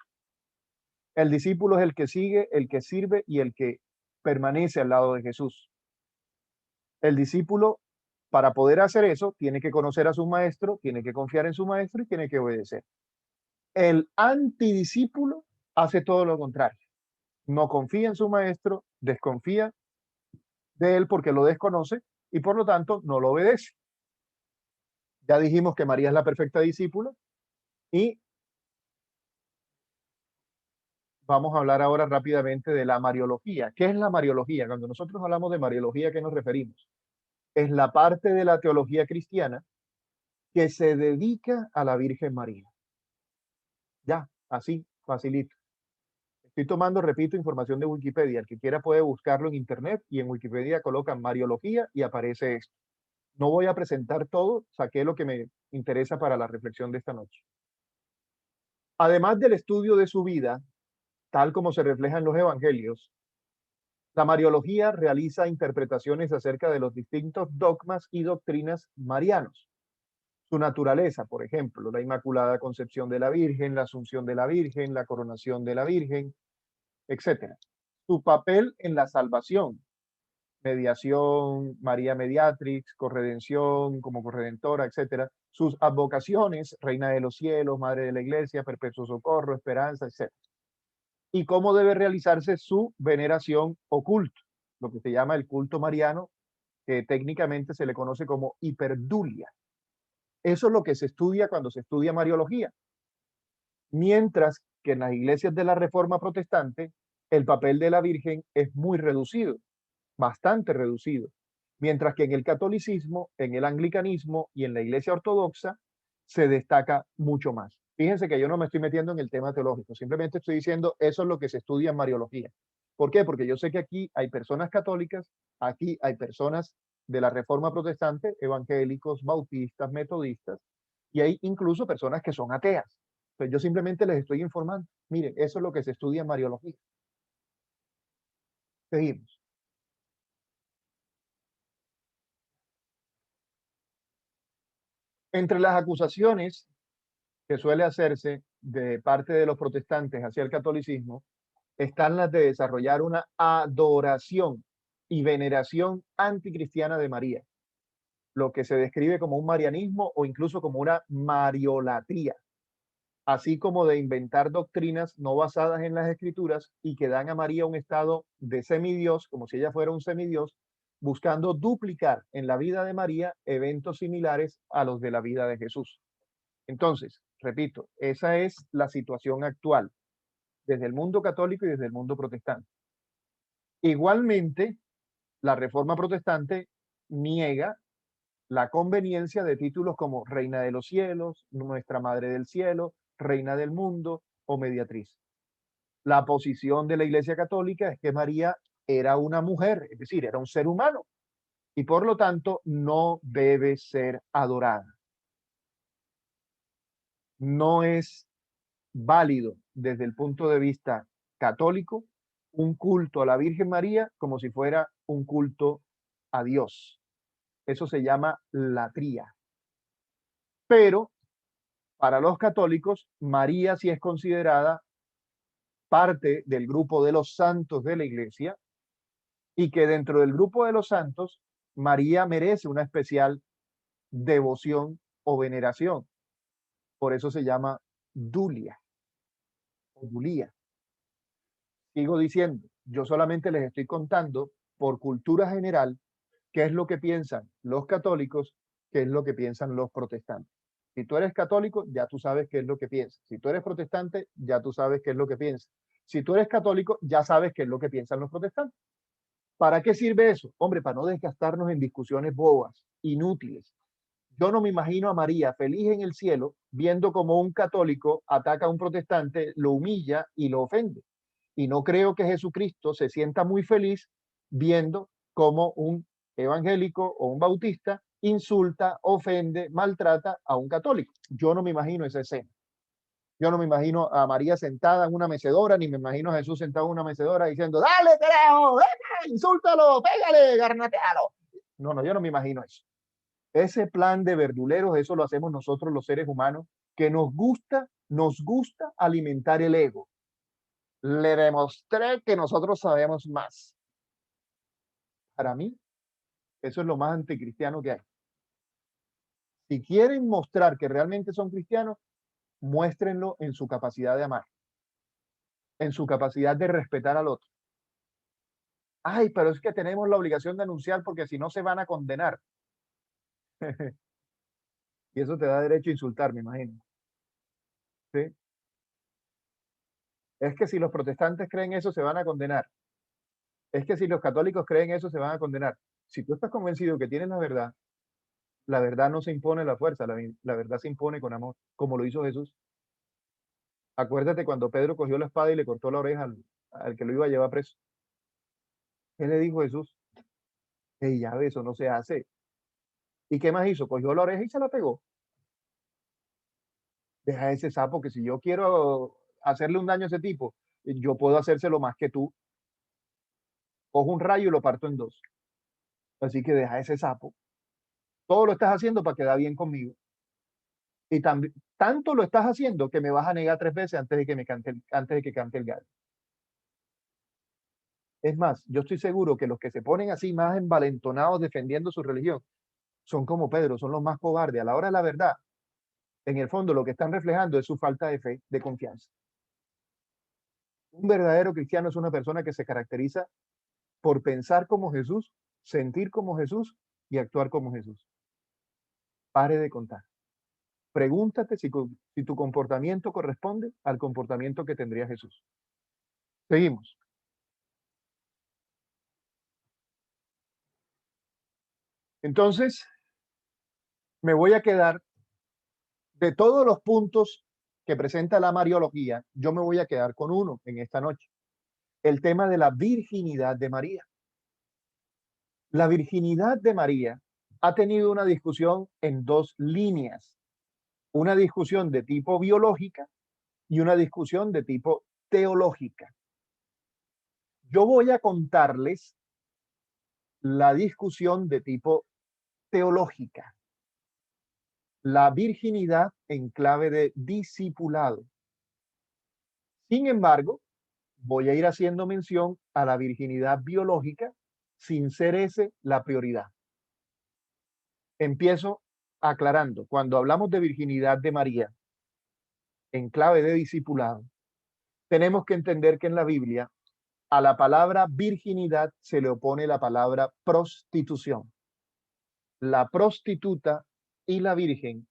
El discípulo es el que sigue, el que sirve y el que permanece al lado de Jesús. El discípulo, para poder hacer eso, tiene que conocer a su maestro, tiene que confiar en su maestro y tiene que obedecer. El antidiscípulo hace todo lo contrario. no confía en su maestro, desconfía de él porque lo desconoce y por lo tanto no lo obedece. Ya dijimos que María es la perfecta discípula y vamos a hablar ahora rápidamente de la Mariología. ¿Qué es la Mariología? Cuando nosotros hablamos de Mariología, ¿a qué nos referimos? Es la parte de la teología cristiana que se dedica a la Virgen María. Ya, así, facilito. Estoy tomando, repito, información de Wikipedia. El que quiera puede buscarlo en internet y en Wikipedia colocan Mariología y aparece esto. No voy a presentar todo, saqué lo que me interesa para la reflexión de esta noche. Además del estudio de su vida, tal como se refleja en los evangelios, la Mariología realiza interpretaciones acerca de los distintos dogmas y doctrinas marianos. Su naturaleza, por ejemplo, la Inmaculada Concepción de la Virgen, la Asunción de la Virgen, la coronación de la Virgen, etcétera. Su papel en la salvación, mediación, María Mediatrix, corredención, como corredentora, etcétera. Sus advocaciones, Reina de los Cielos, Madre de la Iglesia, Perpetuo Socorro, Esperanza, etcétera. Y cómo debe realizarse su veneración o culto, lo que se llama el culto mariano, que técnicamente se le conoce como hiperdulia. Eso es lo que se estudia cuando se estudia Mariología. Mientras que en las iglesias de la Reforma Protestante, el papel de la Virgen es muy reducido, bastante reducido. Mientras que en el catolicismo, en el anglicanismo y en la iglesia ortodoxa se destaca mucho más. Fíjense que yo no me estoy metiendo en el tema teológico, simplemente estoy diciendo eso es lo que se estudia en Mariología. ¿Por qué? Porque yo sé que aquí hay personas católicas, aquí hay personas de la Reforma Protestante, evangélicos, bautistas, metodistas, y hay incluso personas que son ateas. Pues yo simplemente les estoy informando. Miren, eso es lo que se estudia en Mariología. Seguimos. Entre las acusaciones que suele hacerse de parte de los protestantes hacia el catolicismo están las de desarrollar una adoración y veneración anticristiana de María, lo que se describe como un marianismo o incluso como una mariolatría, así como de inventar doctrinas no basadas en las escrituras y que dan a María un estado de semidios, como si ella fuera un semidios, buscando duplicar en la vida de María eventos similares a los de la vida de Jesús. Entonces, repito, esa es la situación actual, desde el mundo católico y desde el mundo protestante. Igualmente, la Reforma Protestante niega la conveniencia de títulos como Reina de los Cielos, Nuestra Madre del Cielo, Reina del Mundo o Mediatriz. La posición de la Iglesia Católica es que María era una mujer, es decir, era un ser humano, y por lo tanto no debe ser adorada. No es válido desde el punto de vista católico un culto a la Virgen María como si fuera un culto a Dios. Eso se llama latría. Pero para los católicos, María sí es considerada parte del grupo de los santos de la iglesia y que dentro del grupo de los santos, María merece una especial devoción o veneración. Por eso se llama dulia o dulía. Sigo diciendo, yo solamente les estoy contando por cultura general qué es lo que piensan los católicos, qué es lo que piensan los protestantes. Si tú eres católico, ya tú sabes qué es lo que piensas. Si tú eres protestante, ya tú sabes qué es lo que piensas. Si tú eres católico, ya sabes qué es lo que piensan los protestantes. ¿Para qué sirve eso? Hombre, para no desgastarnos en discusiones bobas, inútiles. Yo no me imagino a María feliz en el cielo viendo como un católico ataca a un protestante, lo humilla y lo ofende. Y no creo que Jesucristo se sienta muy feliz viendo cómo un evangélico o un bautista insulta, ofende, maltrata a un católico. Yo no me imagino esa escena. Yo no me imagino a María sentada en una mecedora, ni me imagino a Jesús sentado en una mecedora diciendo, dale, creo, insúltalo, pégale, garnatealo. No, no, yo no me imagino eso. Ese plan de verduleros, eso lo hacemos nosotros los seres humanos, que nos gusta alimentar el ego. Le demostré que nosotros sabemos más. Para mí, eso es lo más anticristiano que hay. Si quieren mostrar que realmente son cristianos, muéstrenlo en su capacidad de amar. en su capacidad de respetar al otro. Ay, pero es que tenemos la obligación de anunciar porque si no se van a condenar. Y eso te da derecho a insultar, me imagino. ¿Sí? Es que si los protestantes creen eso, se van a condenar. Es que si los católicos creen eso, se van a condenar. Si tú estás convencido que tienes la verdad no se impone a la fuerza, la verdad se impone con amor, como lo hizo Jesús. Acuérdate cuando Pedro cogió la espada y le cortó la oreja al que lo iba a llevar preso. ¿Qué le dijo Jesús? Hey, ya ves, eso no se hace. ¿Y qué más hizo? Cogió la oreja y se la pegó. Deja ese sapo que si yo quiero hacerle un daño a ese tipo, yo puedo hacérselo más que tú. Cojo un rayo y lo parto en dos. Así que deja ese sapo. Todo lo estás haciendo para quedar bien conmigo. Y también, tanto lo estás haciendo que me vas a negar 3 veces antes de que antes de que cante el gallo. Es más, yo estoy seguro que los que se ponen así más envalentonados defendiendo su religión son como Pedro, son los más cobardes. A la hora de la verdad, en el fondo lo que están reflejando es su falta de fe, de confianza. Un verdadero cristiano es una persona que se caracteriza por pensar como Jesús, sentir como Jesús y actuar como Jesús. Pare de contar. Pregúntate si tu comportamiento corresponde al comportamiento que tendría Jesús. Seguimos. Entonces, me voy a quedar de todos los puntos que presenta la Mariología, yo me voy a quedar con uno en esta noche, el tema de la virginidad de María. La virginidad de María ha tenido una discusión en dos líneas, una discusión de tipo biológica y una discusión de tipo teológica. Yo voy a contarles la discusión de tipo teológica, la virginidad en clave de discipulado. Sin embargo, voy a ir haciendo mención a la virginidad biológica sin ser ese la prioridad. Empiezo aclarando, cuando hablamos de virginidad de María en clave de discipulado, tenemos que entender que en la Biblia a la palabra virginidad se le opone la palabra prostitución. La prostituta y la virgen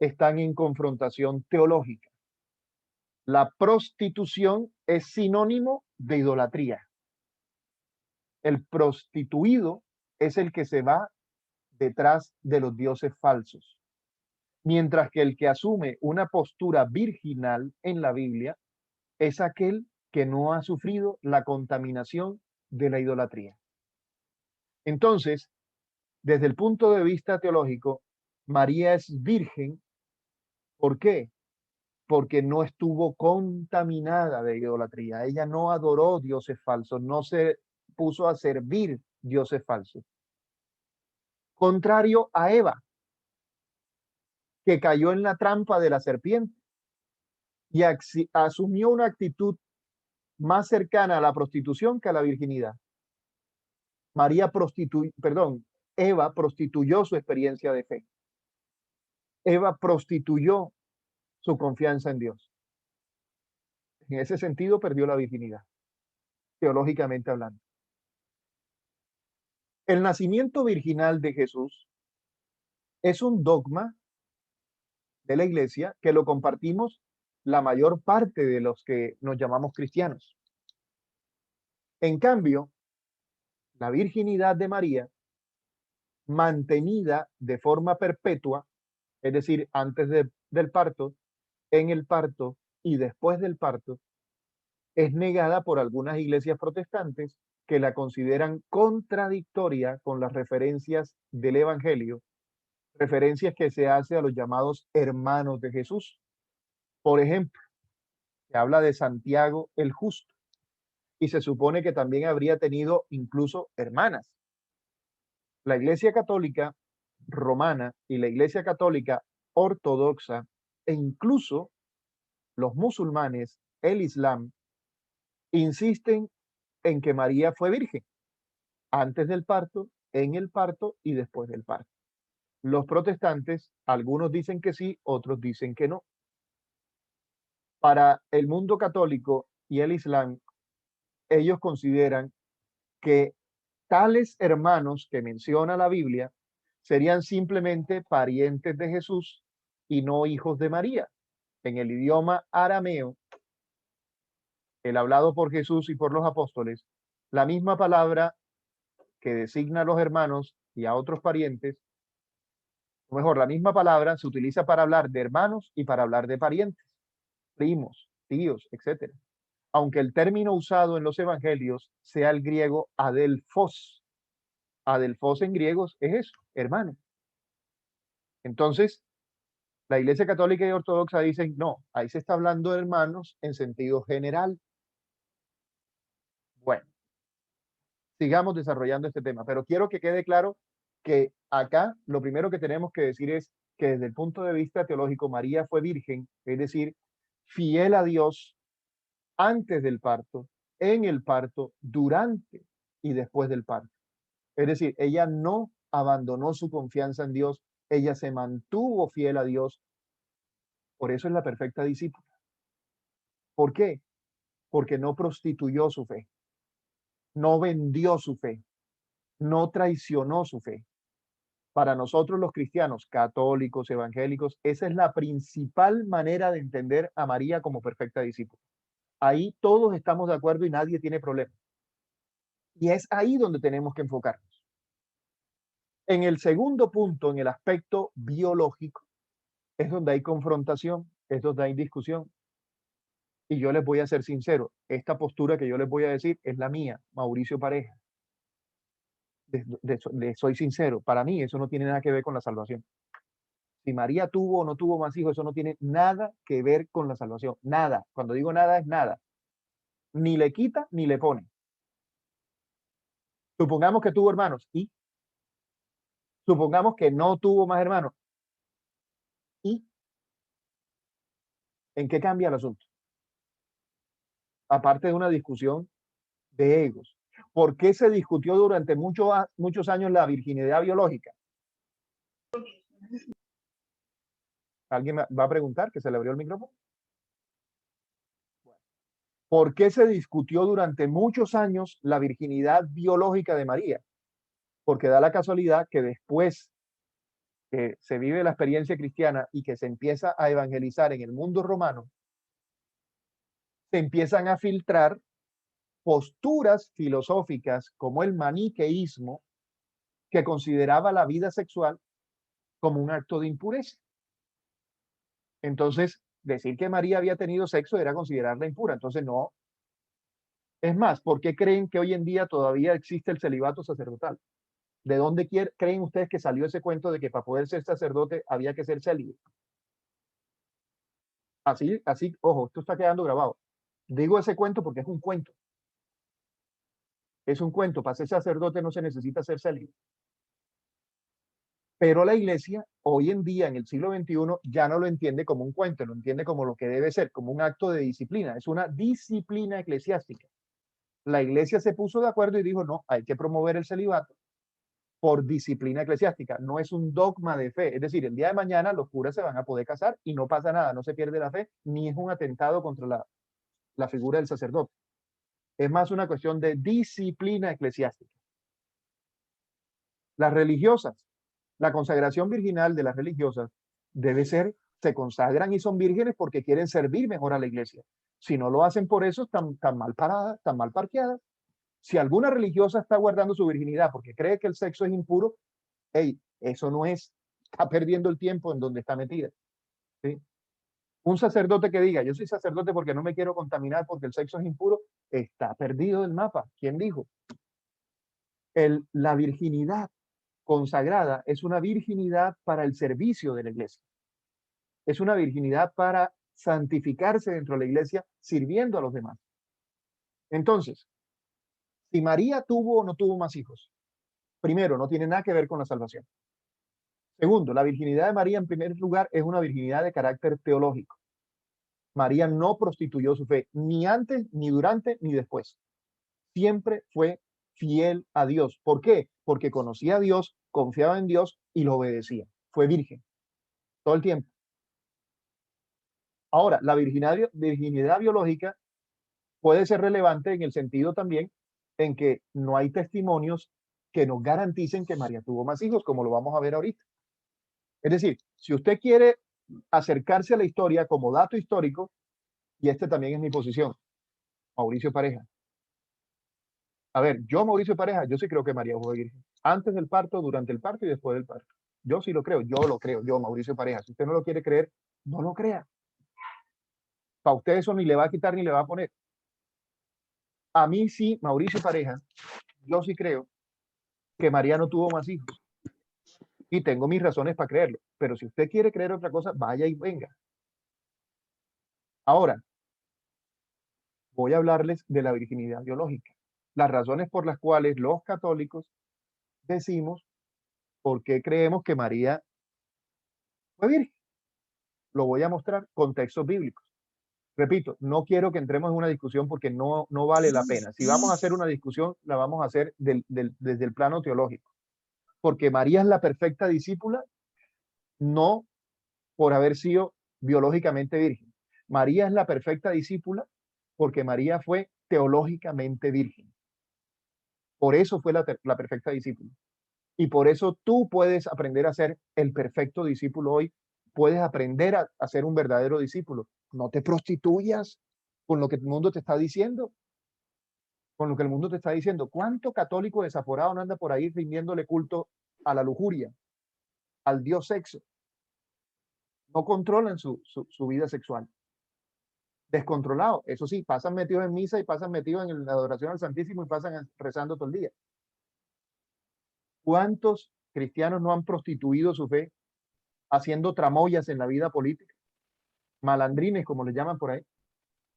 están en confrontación teológica. La prostitución es sinónimo de idolatría. El prostituido es el que se va detrás de los dioses falsos, mientras que el que asume una postura virginal en la Biblia es aquel que no ha sufrido la contaminación de la idolatría. Entonces, desde el punto de vista teológico, María es virgen. ¿Por qué? Porque no estuvo contaminada de idolatría. Ella no adoró dioses falsos, no se puso a servir dioses falsos. Contrario a Eva, que cayó en la trampa de la serpiente y asumió una actitud más cercana a la prostitución que a la virginidad. Eva prostituyó su experiencia de fe. Eva prostituyó su confianza en Dios. En ese sentido perdió la virginidad, teológicamente hablando. El nacimiento virginal de Jesús es un dogma de la iglesia que lo compartimos la mayor parte de los que nos llamamos cristianos. En cambio, la virginidad de María, mantenida de forma perpetua, es decir, del parto, en el parto y después del parto, es negada por algunas iglesias protestantes que la consideran contradictoria con las referencias del Evangelio, referencias que se hace a los llamados hermanos de Jesús. Por ejemplo, se habla de Santiago el Justo y se supone que también habría tenido incluso hermanas. La Iglesia Católica Romana y la Iglesia Católica Ortodoxa e incluso los musulmanes, el Islam, insisten en que María fue virgen antes del parto, en el parto y después del parto. Los protestantes, algunos dicen que sí, otros dicen que no. Para el mundo católico y el Islam, ellos consideran que tales hermanos que menciona la Biblia serían simplemente parientes de Jesús y no hijos de María. En el idioma arameo, el hablado por Jesús y por los apóstoles, la misma palabra que designa a los hermanos y a otros parientes, o mejor, la misma palabra se utiliza para hablar de hermanos y para hablar de parientes, primos, tíos, etcétera. Aunque el término usado en los evangelios sea el griego adelphos. Adelphos en griego es eso, hermano. Entonces, la Iglesia Católica y Ortodoxa dicen, no, ahí se está hablando de hermanos en sentido general. Bueno, sigamos desarrollando este tema, pero quiero que quede claro que acá lo primero que tenemos que decir es que desde el punto de vista teológico, María fue virgen, es decir, fiel a Dios antes del parto, en el parto, durante y después del parto. Es decir, ella no abandonó su confianza en Dios, ella se mantuvo fiel a Dios, por eso es la perfecta discípula. ¿Por qué? Porque no prostituyó su fe, no vendió su fe, no traicionó su fe. Para nosotros los cristianos, católicos, evangélicos, esa es la principal manera de entender a María como perfecta discípula. Ahí todos estamos de acuerdo y nadie tiene problema. Y es ahí donde tenemos que enfocarnos. En el segundo punto, en el aspecto biológico, es donde hay confrontación, es donde hay discusión. Y yo les voy a ser sincero, esta postura que yo les voy a decir es la mía, Mauricio Pareja. Les soy sincero, para mí eso no tiene nada que ver con la salvación. Si María tuvo o no tuvo más hijos, eso no tiene nada que ver con la salvación. Nada. Cuando digo nada es nada. Ni le quita ni le pone. Supongamos que tuvo hermanos y supongamos que no tuvo más hermanos. ¿Y en qué cambia el asunto? Aparte de una discusión de egos. ¿Por qué se discutió durante muchos años la virginidad biológica? ¿Alguien va a preguntar que se le abrió el micrófono? ¿Por qué se discutió durante muchos años la virginidad biológica de María? Porque da la casualidad que después que se vive la experiencia cristiana y que se empieza a evangelizar en el mundo romano, se empiezan a filtrar posturas filosóficas como el maniqueísmo, que consideraba la vida sexual como un acto de impureza. Entonces, decir que María había tenido sexo era considerarla impura. Entonces, no. Es más, ¿por qué creen que hoy en día todavía existe el celibato sacerdotal? ¿De dónde creen ustedes que salió ese cuento de que para poder ser sacerdote había que ser célibe? Así, ojo, esto está quedando grabado. Digo ese cuento porque es un cuento. Es un cuento. Para ser sacerdote no se necesita ser célibe. Pero la iglesia, hoy en día, en el siglo XXI, ya no lo entiende como un cuento, lo entiende como lo que debe ser, como un acto de disciplina. Es una disciplina eclesiástica. La iglesia se puso de acuerdo y dijo, no, hay que promover el celibato por disciplina eclesiástica. No es un dogma de fe. Es decir, el día de mañana los curas se van a poder casar y no pasa nada, no se pierde la fe, ni es un atentado contra la figura del sacerdote. Es más una cuestión de disciplina eclesiástica. Las religiosas, la consagración virginal de las religiosas debe ser, se consagran y son vírgenes porque quieren servir mejor a la iglesia. Si no lo hacen por eso, están mal paradas, están mal parqueadas. Si alguna religiosa está guardando su virginidad porque cree que el sexo es impuro, hey, eso no es, está perdiendo el tiempo en donde está metida. ¿Sí? Un sacerdote que diga, yo soy sacerdote porque no me quiero contaminar porque el sexo es impuro, está perdido del mapa. ¿Quién dijo? La virginidad consagrada es una virginidad para el servicio de la iglesia. Es una virginidad para santificarse dentro de la iglesia, sirviendo a los demás. Entonces, si María tuvo o no tuvo más hijos, primero, no tiene nada que ver con la salvación. Segundo, la virginidad de María, en primer lugar, es una virginidad de carácter teológico. María no prostituyó su fe, ni antes, ni durante, ni después. Siempre fue fiel a Dios. ¿Por qué? Porque conocía a Dios, confiaba en Dios y lo obedecía. Fue virgen todo el tiempo. Ahora, la virginidad biológica puede ser relevante en el sentido también en que no hay testimonios que nos garanticen que María tuvo más hijos, como lo vamos a ver ahorita. Es decir, si usted quiere acercarse a la historia como dato histórico, y este también es mi posición, Mauricio Pareja. A ver, yo, Mauricio Pareja, yo sí creo que María fue virgen. Antes del parto, durante el parto y después del parto. Yo sí lo creo, yo, Mauricio Pareja. Si usted no lo quiere creer, no lo crea. Para usted eso ni le va a quitar ni le va a poner. A mí sí, Mauricio Pareja, yo sí creo que María no tuvo más hijos. Y tengo mis razones para creerlo. Pero si usted quiere creer otra cosa, vaya y venga. Ahora, voy a hablarles de la virginidad biológica. Las razones por las cuales los católicos decimos por qué creemos que María fue virgen. Lo voy a mostrar con textos bíblicos. Repito, no quiero que entremos en una discusión porque no vale la pena. Si vamos a hacer una discusión, la vamos a hacer desde el plano teológico. Porque María es la perfecta discípula, no por haber sido biológicamente virgen. María es la perfecta discípula porque María fue teológicamente virgen. Por eso fue la perfecta discípula. Y por eso tú puedes aprender a ser el perfecto discípulo hoy. Puedes aprender a ser un verdadero discípulo. No te prostituyas con lo que el mundo te está diciendo. Con lo que el mundo te está diciendo. ¿Cuánto católico desaforado no anda por ahí rindiéndole culto a la lujuria, al dios sexo? No controlan su vida sexual. Descontrolado. Eso sí, pasan metidos en misa y pasan metidos en la adoración al Santísimo y pasan rezando todo el día. ¿Cuántos cristianos no han prostituido su fe haciendo tramoyas en la vida política? Malandrines, como le llaman por ahí.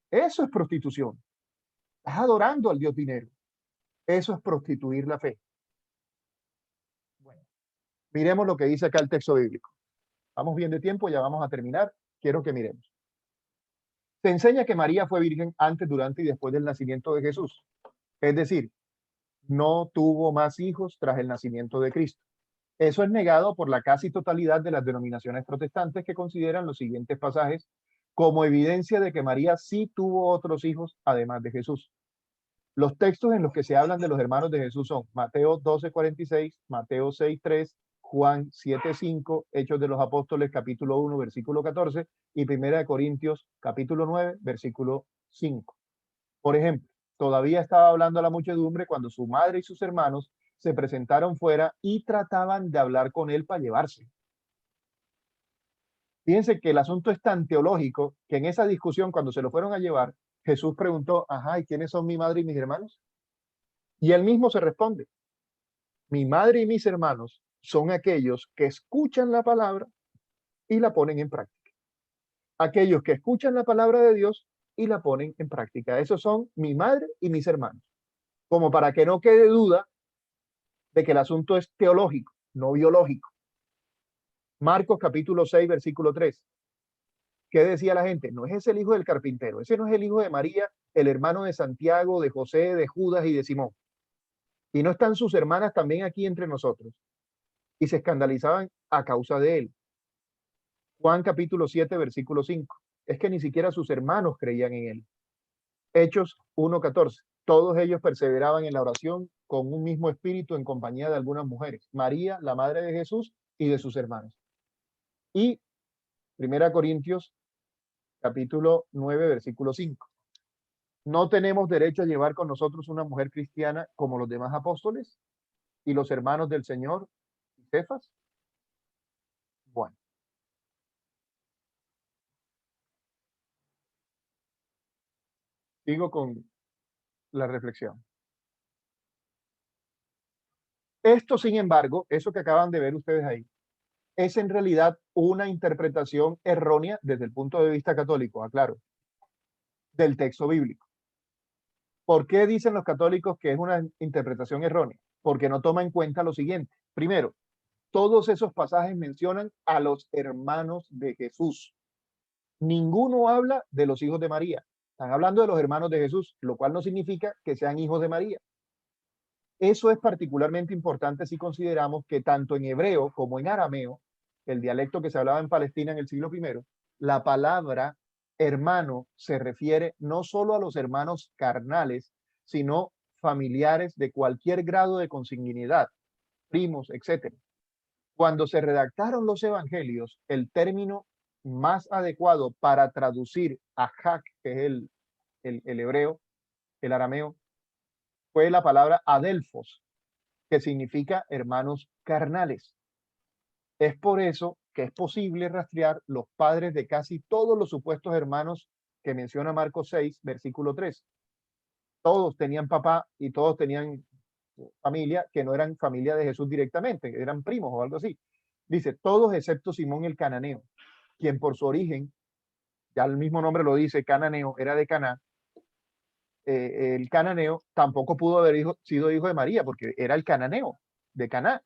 Eso es prostitución. Estás adorando al Dios dinero. Eso es prostituir la fe. Bueno, miremos lo que dice acá el texto bíblico. Vamos bien de tiempo, ya vamos a terminar. Quiero que miremos. Se enseña que María fue virgen antes, durante y después del nacimiento de Jesús. Es decir, no tuvo más hijos tras el nacimiento de Cristo. Eso es negado por la casi totalidad de las denominaciones protestantes que consideran los siguientes pasajes como evidencia de que María sí tuvo otros hijos además de Jesús. Los textos en los que se hablan de los hermanos de Jesús son Mateo 12:46, Mateo 6:3, Juan 7:5, Hechos de los Apóstoles capítulo 1, versículo 14 y Primera de Corintios capítulo 9, versículo 5. Por ejemplo, todavía estaba hablando a la muchedumbre cuando su madre y sus hermanos se presentaron fuera y trataban de hablar con él para llevarse. Fíjense que el asunto es tan teológico que en esa discusión, cuando se lo fueron a llevar, Jesús preguntó, ajá, ¿y quiénes son mi madre y mis hermanos? Y él mismo se responde, mi madre y mis hermanos son aquellos que escuchan la palabra y la ponen en práctica. Aquellos que escuchan la palabra de Dios y la ponen en práctica. Esos son mi madre y mis hermanos. Como para que no quede duda de que el asunto es teológico, no biológico. Marcos capítulo 6, versículo 3. ¿Qué decía la gente? No es ese el hijo del carpintero, ese no es el hijo de María, el hermano de Santiago, de José, de Judas y de Simón. Y no están sus hermanas también aquí entre nosotros. Y se escandalizaban a causa de él. Juan capítulo 7, versículo 5. Es que ni siquiera sus hermanos creían en él. Hechos 1:14. Todos ellos perseveraban en la oración con un mismo espíritu en compañía de algunas mujeres. María, la madre de Jesús, y de sus hermanos. Y Primera Corintios capítulo 9, versículo 5. No tenemos derecho a llevar con nosotros una mujer cristiana como los demás apóstoles y los hermanos del Señor y Cefas. Bueno, sigo con la reflexión. Esto, sin embargo, eso que acaban de ver ustedes ahí, es en realidad una interpretación errónea desde el punto de vista católico, aclaro, del texto bíblico. ¿Por qué dicen los católicos que es una interpretación errónea? Porque no toma en cuenta lo siguiente. Primero, todos esos pasajes mencionan a los hermanos de Jesús. Ninguno habla de los hijos de María. Están hablando de los hermanos de Jesús, lo cual no significa que sean hijos de María. Eso es particularmente importante si consideramos que tanto en hebreo como en arameo, el dialecto que se hablaba en Palestina en el siglo I, la palabra hermano se refiere no solo a los hermanos carnales, sino familiares de cualquier grado de consanguinidad, primos, etc. Cuando se redactaron los evangelios, el término más adecuado para traducir a Hak, que es el hebreo, el arameo, fue la palabra adelfos, que significa hermanos carnales. Es por eso que es posible rastrear los padres de casi todos los supuestos hermanos que menciona Marcos 6, versículo 3. Todos tenían papá y todos tenían familia que no eran familia de Jesús directamente, eran primos o algo así. Dice, todos excepto Simón el cananeo, quien por su origen, ya el mismo nombre lo dice, cananeo, era de Caná. El cananeo tampoco pudo haber sido hijo de María porque era el cananeo de Caná.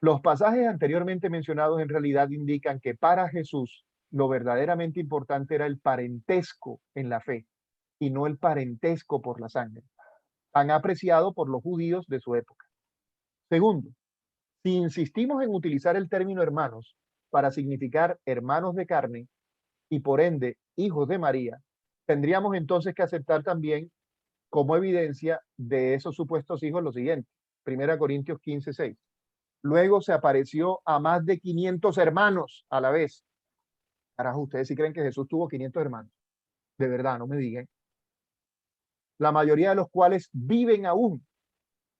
Los pasajes anteriormente mencionados en realidad indican que para Jesús lo verdaderamente importante era el parentesco en la fe y no el parentesco por la sangre, tan apreciado por los judíos de su época. Segundo, si insistimos en utilizar el término hermanos para significar hermanos de carne y por ende hijos de María, tendríamos entonces que aceptar también como evidencia de esos supuestos hijos lo siguiente. 1 Corintios 15:6. Luego se apareció a más de 500 hermanos a la vez. Carajo, ustedes sí creen que Jesús tuvo 500 hermanos. De verdad, no me digan. La mayoría de los cuales viven aún.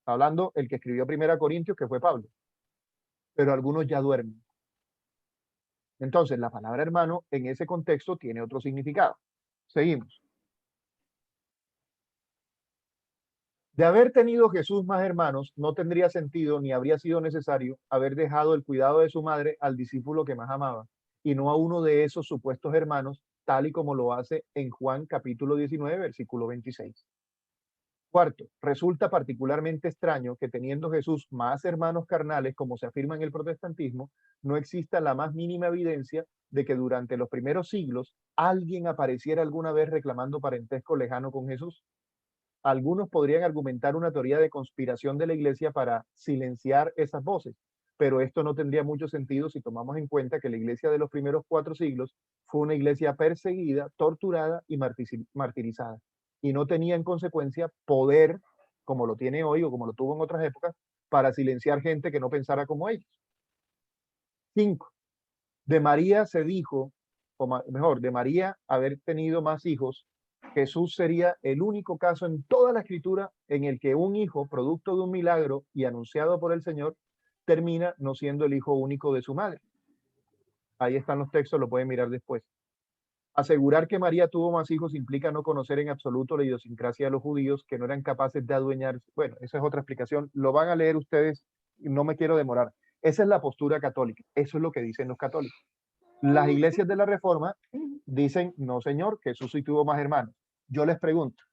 Hablando el que escribió 1 Corintios, que fue Pablo. Pero algunos ya duermen. Entonces, la palabra hermano en ese contexto tiene otro significado. Seguimos. De haber tenido Jesús más hermanos, no tendría sentido ni habría sido necesario haber dejado el cuidado de su madre al discípulo que más amaba, y no a uno de esos supuestos hermanos, tal y como lo hace en Juan capítulo 19, versículo 26. Cuarto, resulta particularmente extraño que teniendo Jesús más hermanos carnales, como se afirma en el protestantismo, no exista la más mínima evidencia de que durante los primeros siglos alguien apareciera alguna vez reclamando parentesco lejano con Jesús. Algunos podrían argumentar una teoría de conspiración de la iglesia para silenciar esas voces, pero esto no tendría mucho sentido si tomamos en cuenta que la iglesia de los primeros 4 siglos fue una iglesia perseguida, torturada y martirizada, y no tenía en consecuencia poder, como lo tiene hoy o como lo tuvo en otras épocas, para silenciar gente que no pensara como ellos. 5. De María se dijo, o mejor, de María haber tenido más hijos, Jesús sería el único caso en toda la escritura en el que un hijo, producto de un milagro y anunciado por el Señor, termina no siendo el hijo único de su madre. Ahí están los textos, lo pueden mirar después. Asegurar que María tuvo más hijos implica no conocer en absoluto la idiosincrasia de los judíos que no eran capaces de adueñarse. Bueno, esa es otra explicación. Lo van a leer ustedes y no me quiero demorar. Esa es la postura católica. Eso es lo que dicen los católicos. Las iglesias de la Reforma dicen, no señor, que Jesús sí tuvo más hermanos. Yo les pregunto,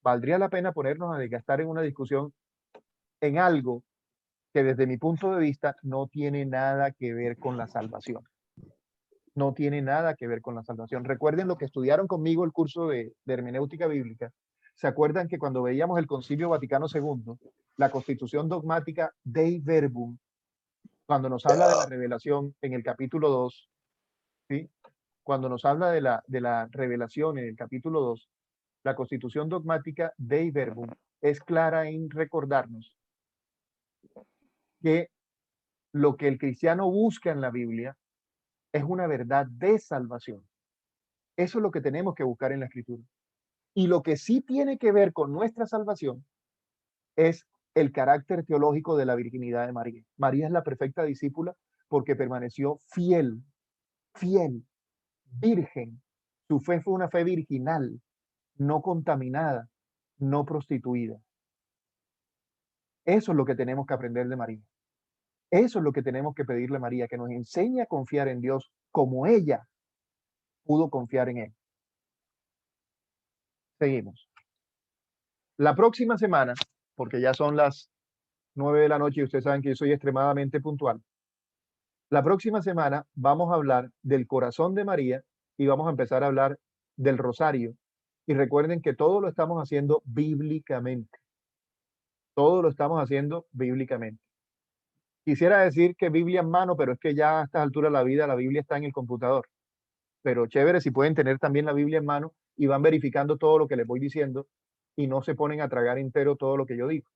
¿valdría la pena ponernos a desgastar en una discusión en algo que desde mi punto de vista no tiene nada que ver con la salvación? No tiene nada que ver con la salvación. Recuerden lo que estudiaron conmigo el curso de hermenéutica bíblica. ¿Se acuerdan que cuando veíamos el Concilio Vaticano II, la constitución dogmática Dei Verbum, cuando nos habla de la revelación en el capítulo 2, ¿sí? Cuando nos habla de la revelación en el capítulo 2, la constitución dogmática Dei Verbum es clara en recordarnos que lo que el cristiano busca en la Biblia es una verdad de salvación. Eso es lo que tenemos que buscar en la escritura. Y lo que sí tiene que ver con nuestra salvación es el carácter teológico de la virginidad de María. María es la perfecta discípula porque permaneció fiel, fiel, virgen. Su fe fue una fe virginal, no contaminada, no prostituida. Eso es lo que tenemos que aprender de María. Eso es lo que tenemos que pedirle a María, que nos enseñe a confiar en Dios como ella pudo confiar en Él. Seguimos. La próxima semana, porque ya son las 9 de la noche y ustedes saben que yo soy extremadamente puntual. La próxima semana vamos a hablar del corazón de María y vamos a empezar a hablar del rosario. Y recuerden que todo lo estamos haciendo bíblicamente. Todo lo estamos haciendo bíblicamente. Quisiera decir que Biblia en mano, pero es que ya a estas alturas de la vida la Biblia está en el computador. pero chévere si pueden tener también la Biblia en mano y van verificando todo lo que les voy diciendo y no se ponen a tragar entero todo lo que yo digo,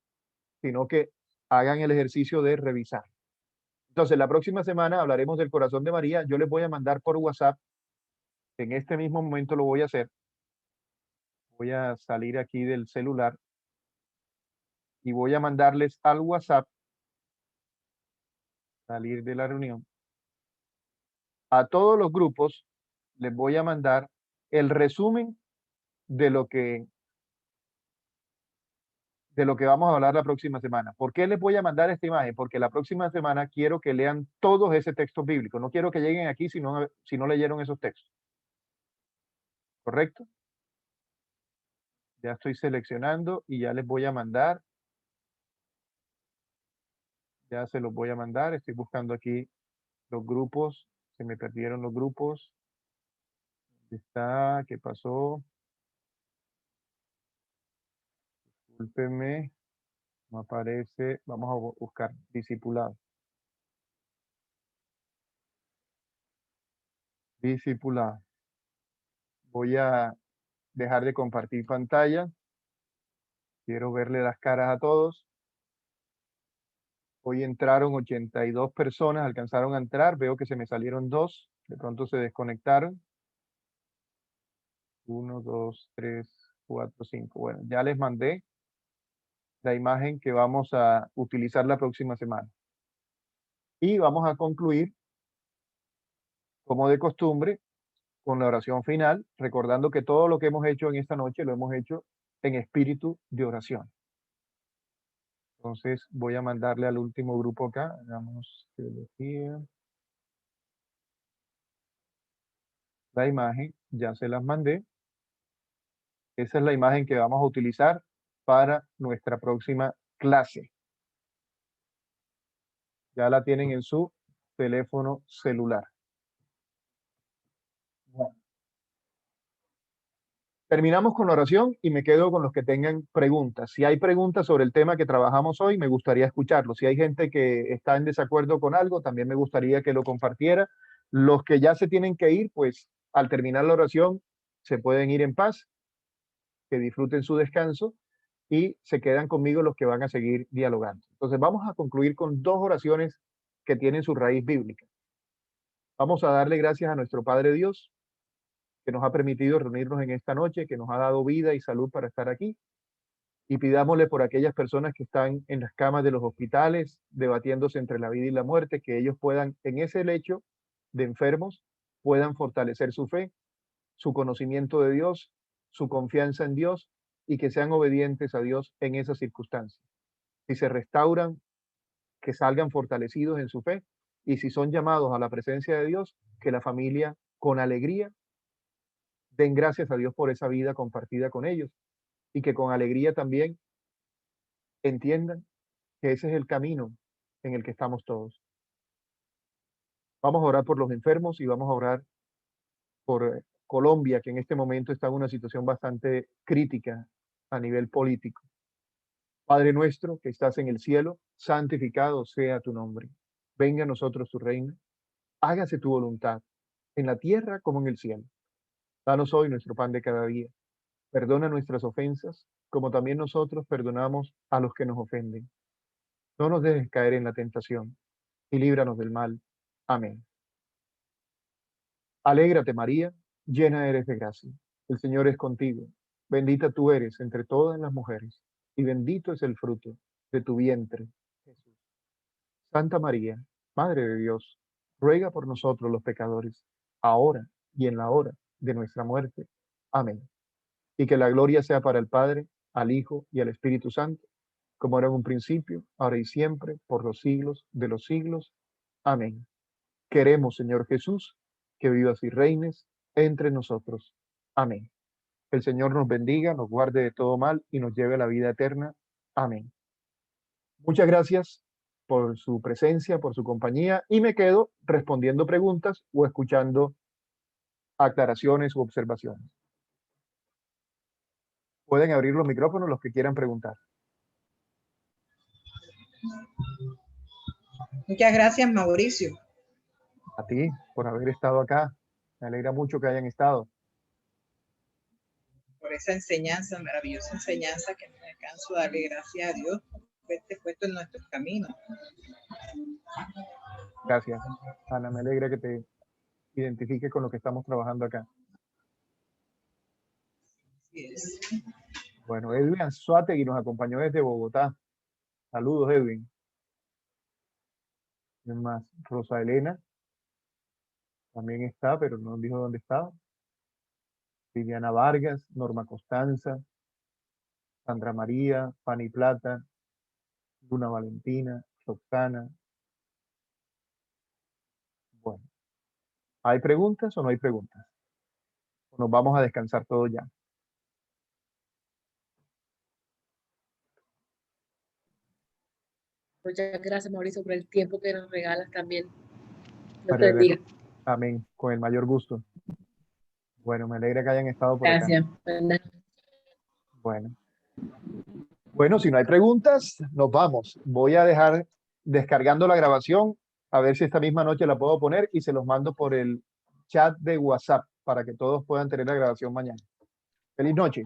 sino que hagan el ejercicio de revisar. Entonces, la próxima semana hablaremos del corazón de María. Yo les voy a mandar por WhatsApp, en este mismo momento lo voy a hacer. Voy a salir aquí del celular y voy a mandarles al WhatsApp, salir de la reunión, a todos los grupos, les voy a mandar el resumen de lo que vamos a hablar la próxima semana. ¿Por qué les voy a mandar esta imagen? Porque la próxima semana quiero que lean todos ese texto bíblico. No quiero que lleguen aquí si no leyeron esos textos. ¿Correcto? Ya estoy seleccionando y ya les voy a mandar. Ya se los voy a mandar. Estoy buscando aquí los grupos. Se me perdieron los grupos. ¿Dónde está? ¿Qué pasó? Discúlpenme. No aparece. Vamos a buscar discipulado. Discipulado. Voy a dejar de compartir pantalla. Quiero verle las caras a todos. Hoy entraron 82 personas, alcanzaron a entrar. Veo que se me salieron 2. De pronto se desconectaron. 1, 2, 3, 4, 5. Bueno, ya les mandé la imagen que vamos a utilizar la próxima semana. Y vamos a concluir, como de costumbre, con la oración final, recordando que todo lo que hemos hecho en esta noche lo hemos hecho en espíritu de oración. Entonces voy a mandarle al último grupo acá. Hagamos teología. La imagen, ya se las mandé. Esa es la imagen que vamos a utilizar para nuestra próxima clase. Ya la tienen en su teléfono celular. Bueno. Terminamos con la oración y me quedo con los que tengan preguntas. Si hay preguntas sobre el tema que trabajamos hoy, me gustaría escucharlo. Si hay gente que está en desacuerdo con algo, también me gustaría que lo compartiera. Los que ya se tienen que ir, pues al terminar la oración se pueden ir en paz, que disfruten su descanso y se quedan conmigo los que van a seguir dialogando. Entonces vamos a concluir con 2 oraciones que tienen su raíz bíblica. Vamos a darle gracias a nuestro Padre Dios, que nos ha permitido reunirnos en esta noche, que nos ha dado vida y salud para estar aquí. Y pidámosle por aquellas personas que están en las camas de los hospitales, debatiéndose entre la vida y la muerte, que ellos puedan, en ese lecho de enfermos, puedan fortalecer su fe, su conocimiento de Dios, su confianza en Dios y que sean obedientes a Dios en esas circunstancias. Si se restauran, que salgan fortalecidos en su fe y si son llamados a la presencia de Dios, que la familia con alegría den gracias a Dios por esa vida compartida con ellos y que con alegría también entiendan que ese es el camino en el que estamos todos. Vamos a orar por los enfermos y vamos a orar por Colombia, que en este momento está en una situación bastante crítica a nivel político. Padre nuestro que estás en el cielo, santificado sea tu nombre. Venga a nosotros tu reino. Hágase tu voluntad, en la tierra como en el cielo. Danos hoy nuestro pan de cada día. Perdona nuestras ofensas, como también nosotros perdonamos a los que nos ofenden. No nos dejes caer en la tentación y líbranos del mal. Amén. Alégrate, María, llena eres de gracia. El Señor es contigo. Bendita tú eres entre todas las mujeres, y bendito es el fruto de tu vientre, Jesús. Santa María, Madre de Dios, ruega por nosotros los pecadores, ahora y en la hora de nuestra muerte. Amén. Y que la gloria sea para el Padre, al Hijo y al Espíritu Santo, como era en un principio, ahora y siempre, por los siglos de los siglos. Amén. Queremos, Señor Jesús, que vivas y reines entre nosotros. Amén. El Señor nos bendiga, nos guarde de todo mal y nos lleve a la vida eterna. Amén. Muchas gracias por su presencia, por su compañía y me quedo respondiendo preguntas o escuchando aclaraciones u observaciones. Pueden abrir los micrófonos los que quieran preguntar. Muchas gracias, Mauricio. A ti por haber estado acá. Me alegra mucho que hayan estado. Por esa enseñanza, maravillosa enseñanza que me alcanzo a darle gracias a Dios por haberte puesto en nuestro camino. Gracias, Ana. Me alegra que te identifiques con lo que estamos trabajando acá. Así es. Bueno, Edwin Anzuategui nos acompañó desde Bogotá. Saludos, Edwin. ¿Quién más? Rosa Elena también está, pero no nos dijo dónde estaba. Viviana Vargas, Norma Costanza, Sandra María, Fanny Plata, Luna Valentina, Roxana. Bueno, ¿hay preguntas o no hay preguntas? Nos vamos a descansar todos ya. Muchas gracias, Mauricio, por el tiempo que nos regalas también. Dios te María bendiga. Amén, con el mayor gusto. Bueno, me alegra que hayan estado por acá. Gracias. Bueno. Bueno, si no hay preguntas, nos vamos. Voy a dejar descargando la grabación, a ver si esta misma noche la puedo poner y se los mando por el chat de WhatsApp para que todos puedan tener la grabación mañana. Feliz noche.